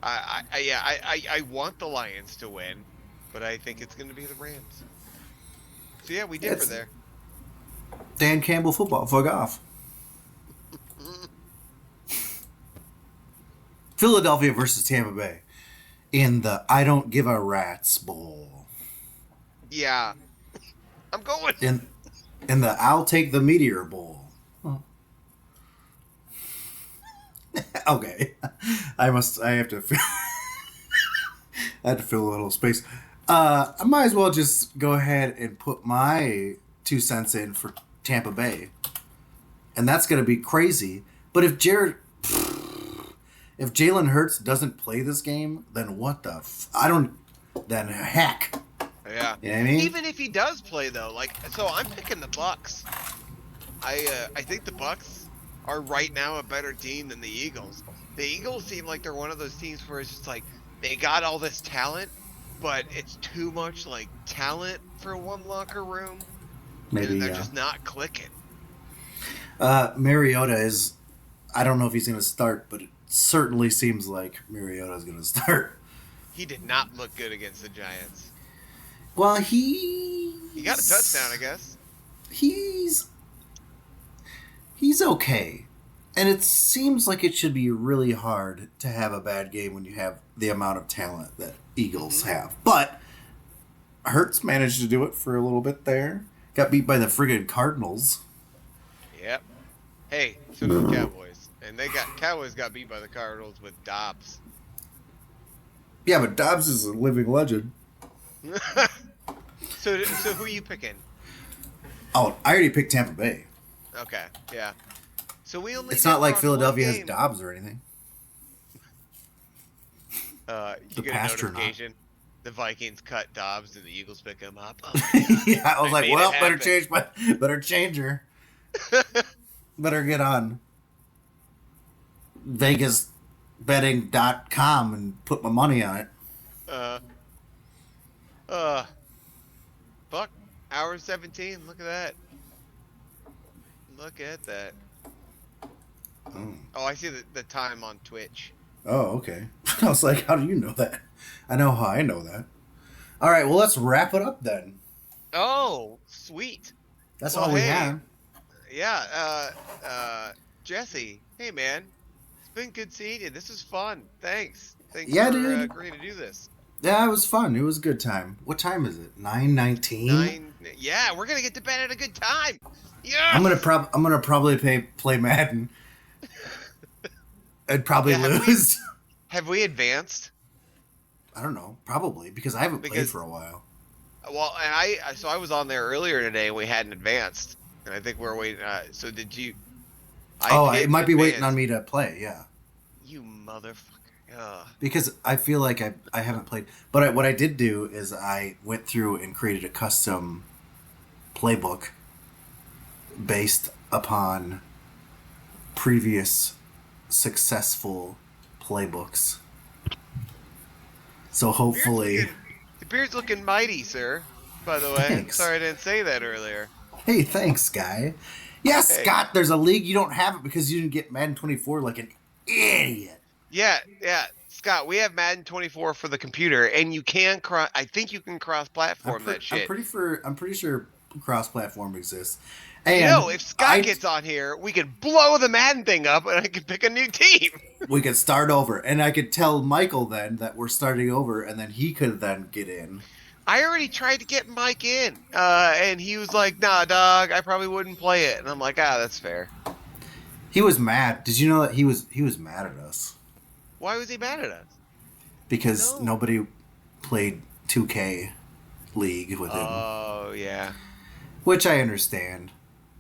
I want the Lions to win, but I think it's going to be the Rams. So yeah, we differ there. Dan Campbell football. Fuck off. Philadelphia versus Tampa Bay in the I Don't Give a Rat's Bowl. Yeah. I'm going. In the I'll Take the Meteor Bowl. Okay. I have to I have to fill a little space. I might as well just go ahead and put my 2 cents in for Tampa Bay. And that's going to be crazy. But if Jalen Hurts doesn't play this game, then what the then heck. Yeah. You know what I mean? Even if he does play though, so I'm picking the Bucks. I think the Bucks are right now a better team than the Eagles. The Eagles seem like they're one of those teams where it's just like they got all this talent, but it's too much like talent for one locker room. Maybe and they're just not clicking. Mariota is, I don't know if he's going to start, but it certainly seems like Mariota is going to start. He did not look good against the Giants. Well, he got a touchdown, I guess. He's okay. And it seems like it should be really hard to have a bad game when you have the amount of talent that Eagles have. But Hurts managed to do it for a little bit there. Got beat by the friggin' Cardinals. Yep. Hey, so did the Cowboys. And Cowboys got beat by the Cardinals with Dobbs. Yeah, but Dobbs is a living legend. So who are you picking? Oh, I already picked Tampa Bay. Okay, yeah. So we only. It's not like differ on Philadelphia one has game. Dobbs or anything. You The get a pastronaut. notification. The Vikings cut Dobbs and the Eagles pick him up. Oh, Yeah, I was I like, made it well, happen. better change her. Better get on VegasBetting.com and put my money on it. Fuck. Hour 17. Look at that. Look at that. Oh, I see the time on Twitch. Oh, okay. I was like, how do you know that? I know how I know that. All right, well, let's wrap it up then. Oh, sweet. That's Well, all we hey. have. Yeah, Jesse. Hey, man. It's been good seeing you. This is fun. Thanks. Thanks Yeah, for dude. agreeing to do this. Yeah, it was fun. It was a good time. What time is it? 9:19. Yeah, we're gonna get to bed at a good time. Yeah. I'm gonna probably play Madden. I'd probably Yeah, lose. Have we advanced? I don't know. Probably because I haven't played for a while. Well, and I was on there earlier today. And we hadn't advanced, and I think we're waiting. So did you? It might be waiting on me to play. Yeah. You motherfucker. Ugh. Because I feel like I haven't played. But what I did do is I went through and created a custom playbook based upon previous successful playbooks. So hopefully... The beard's looking mighty, sir. By the way. Thanks. Sorry I didn't say that earlier. Hey, thanks, guy. Yes, Hey. Scott, there's a league. You don't have it because you didn't get Madden 24 like an idiot. Yeah. Scott, we have Madden 24 for the computer, and you can I think you can cross-platform that shit. I'm pretty sure cross-platform exists. And You know, if Scott gets on here, we could blow the Madden thing up, and I could pick a new team. we could start over, and I could tell Michael then that we're starting over, and then he could then get in. I already tried to get Mike in, and he was like, "Nah, dog, I probably wouldn't play it." And I'm like, "Ah, that's fair." He was mad. Did you know that he was mad at us Why was he mad at us? because No. nobody played 2K League with him, Oh yeah. which I understand,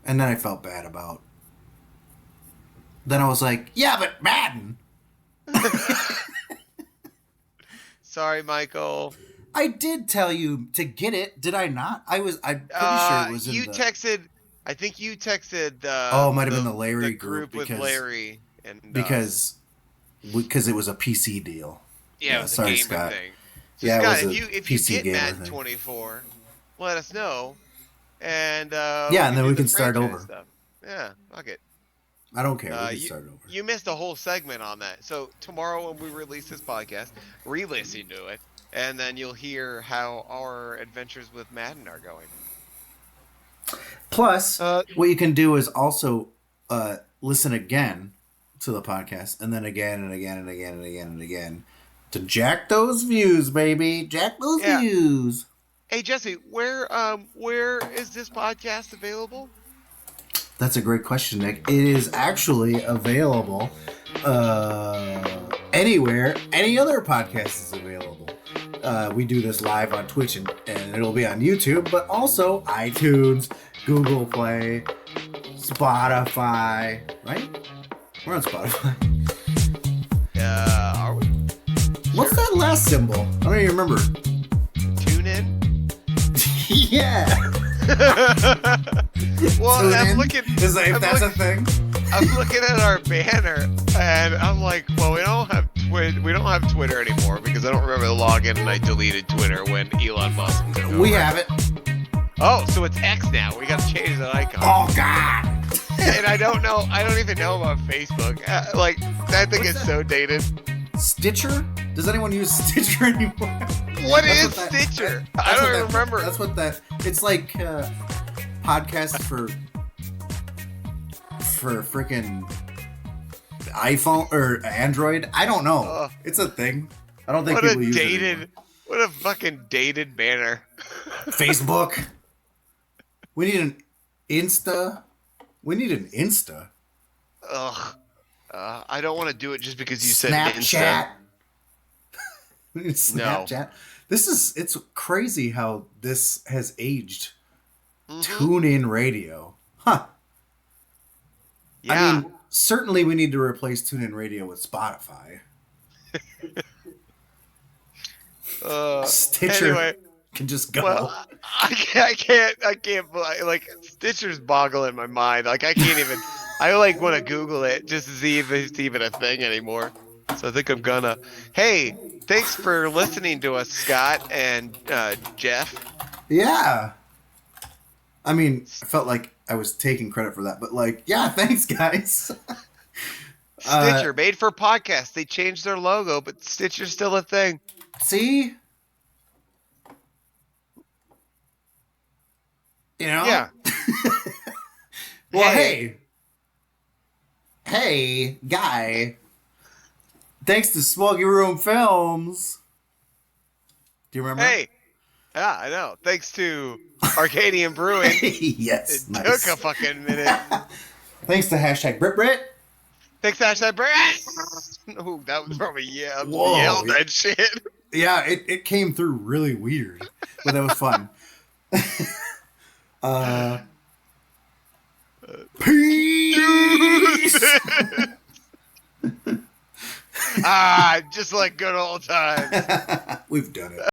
and then I felt bad about. Then I was like, "Yeah, but Madden." Sorry, Michael. I did tell you to get it, did I not? I'm pretty sure it was in You the. texted. I think you texted. Oh, it might have been the Larry group with because- Larry and because it was a PC deal. yeah, it was sorry, a gaming Scott. thing. So Yeah, it Scott, was a if you PC get gamer Madden thing. 24, let us know, and Yeah, and then do we the can start franchise over. Stuff. Yeah, fuck it. I don't care. We can start over. You missed a whole segment on that. So tomorrow when we release this podcast, re-listen to it, and then you'll hear how our adventures with Madden are going. Plus, what you can do is also listen again to the podcast, and then again and again and again and again and again to jack those views, baby. Jack those Yeah. views. Hey Jesse, where is this podcast available? That's a great question, Nick. It is actually available anywhere any other podcast is available. We do this live on Twitch, and it'll be on YouTube, but also iTunes, Google Play, Spotify, right? We're on Spotify. Are we? What's that last symbol? I don't even remember. Tune in. Yeah. Well, Tune I'm in? looking. Is that, if I'm that's look- a thing? I'm looking at our banner, and I'm like, well, we don't have Twitter anymore because I don't remember the login, and I deleted Twitter when Elon Musk took over. We have it. Oh, so it's X now. We gotta change that icon. Oh, God. And I don't even know about Facebook. Like, that thing What's is that? so dated. Stitcher? Does anyone use Stitcher anymore? What That's is what that- Stitcher? that's I what don't that- even remember. That's what that. It's like podcasts for freaking iPhone or Android. I don't know. Ugh. It's a thing. I don't think What a people use it dated, anymore. what a fucking dated banner. Facebook. We need an Insta. We need an Insta. Ugh. I don't want to do it just because you said Snapchat. Insta. We need Snapchat. It's crazy how this has aged. Mhm. Tune in radio. Huh. Yeah. I mean, certainly we need to replace TuneIn Radio with Spotify. Stitcher Anyway, can just go. well, I can't, like, Stitcher's boggling my mind. Like, I can't even, I like want to Google it just to see if it's even a thing anymore. So I think I'm gonna. Hey, thanks for listening to us, Scott and Jeff. Yeah. I mean, I felt like I was taking credit for that, but like, yeah, thanks, guys. Stitcher, made for podcasts. They changed their logo, but Stitcher's still a thing. See? You know? Yeah. Well, hey. Hey, guy. Thanks to Smoggy Room Films. Do you remember? Hey. Yeah, I know. Thanks to Arcadian Brewing. Yes. It Nice. took a fucking minute. Thanks to hashtag BritBrit. Thanks, hashtag Brad. Oh, that was probably Whoa. yelled that shit. Yeah, it came through really weird, but that was fun. Peace. Just like good old times. We've done it.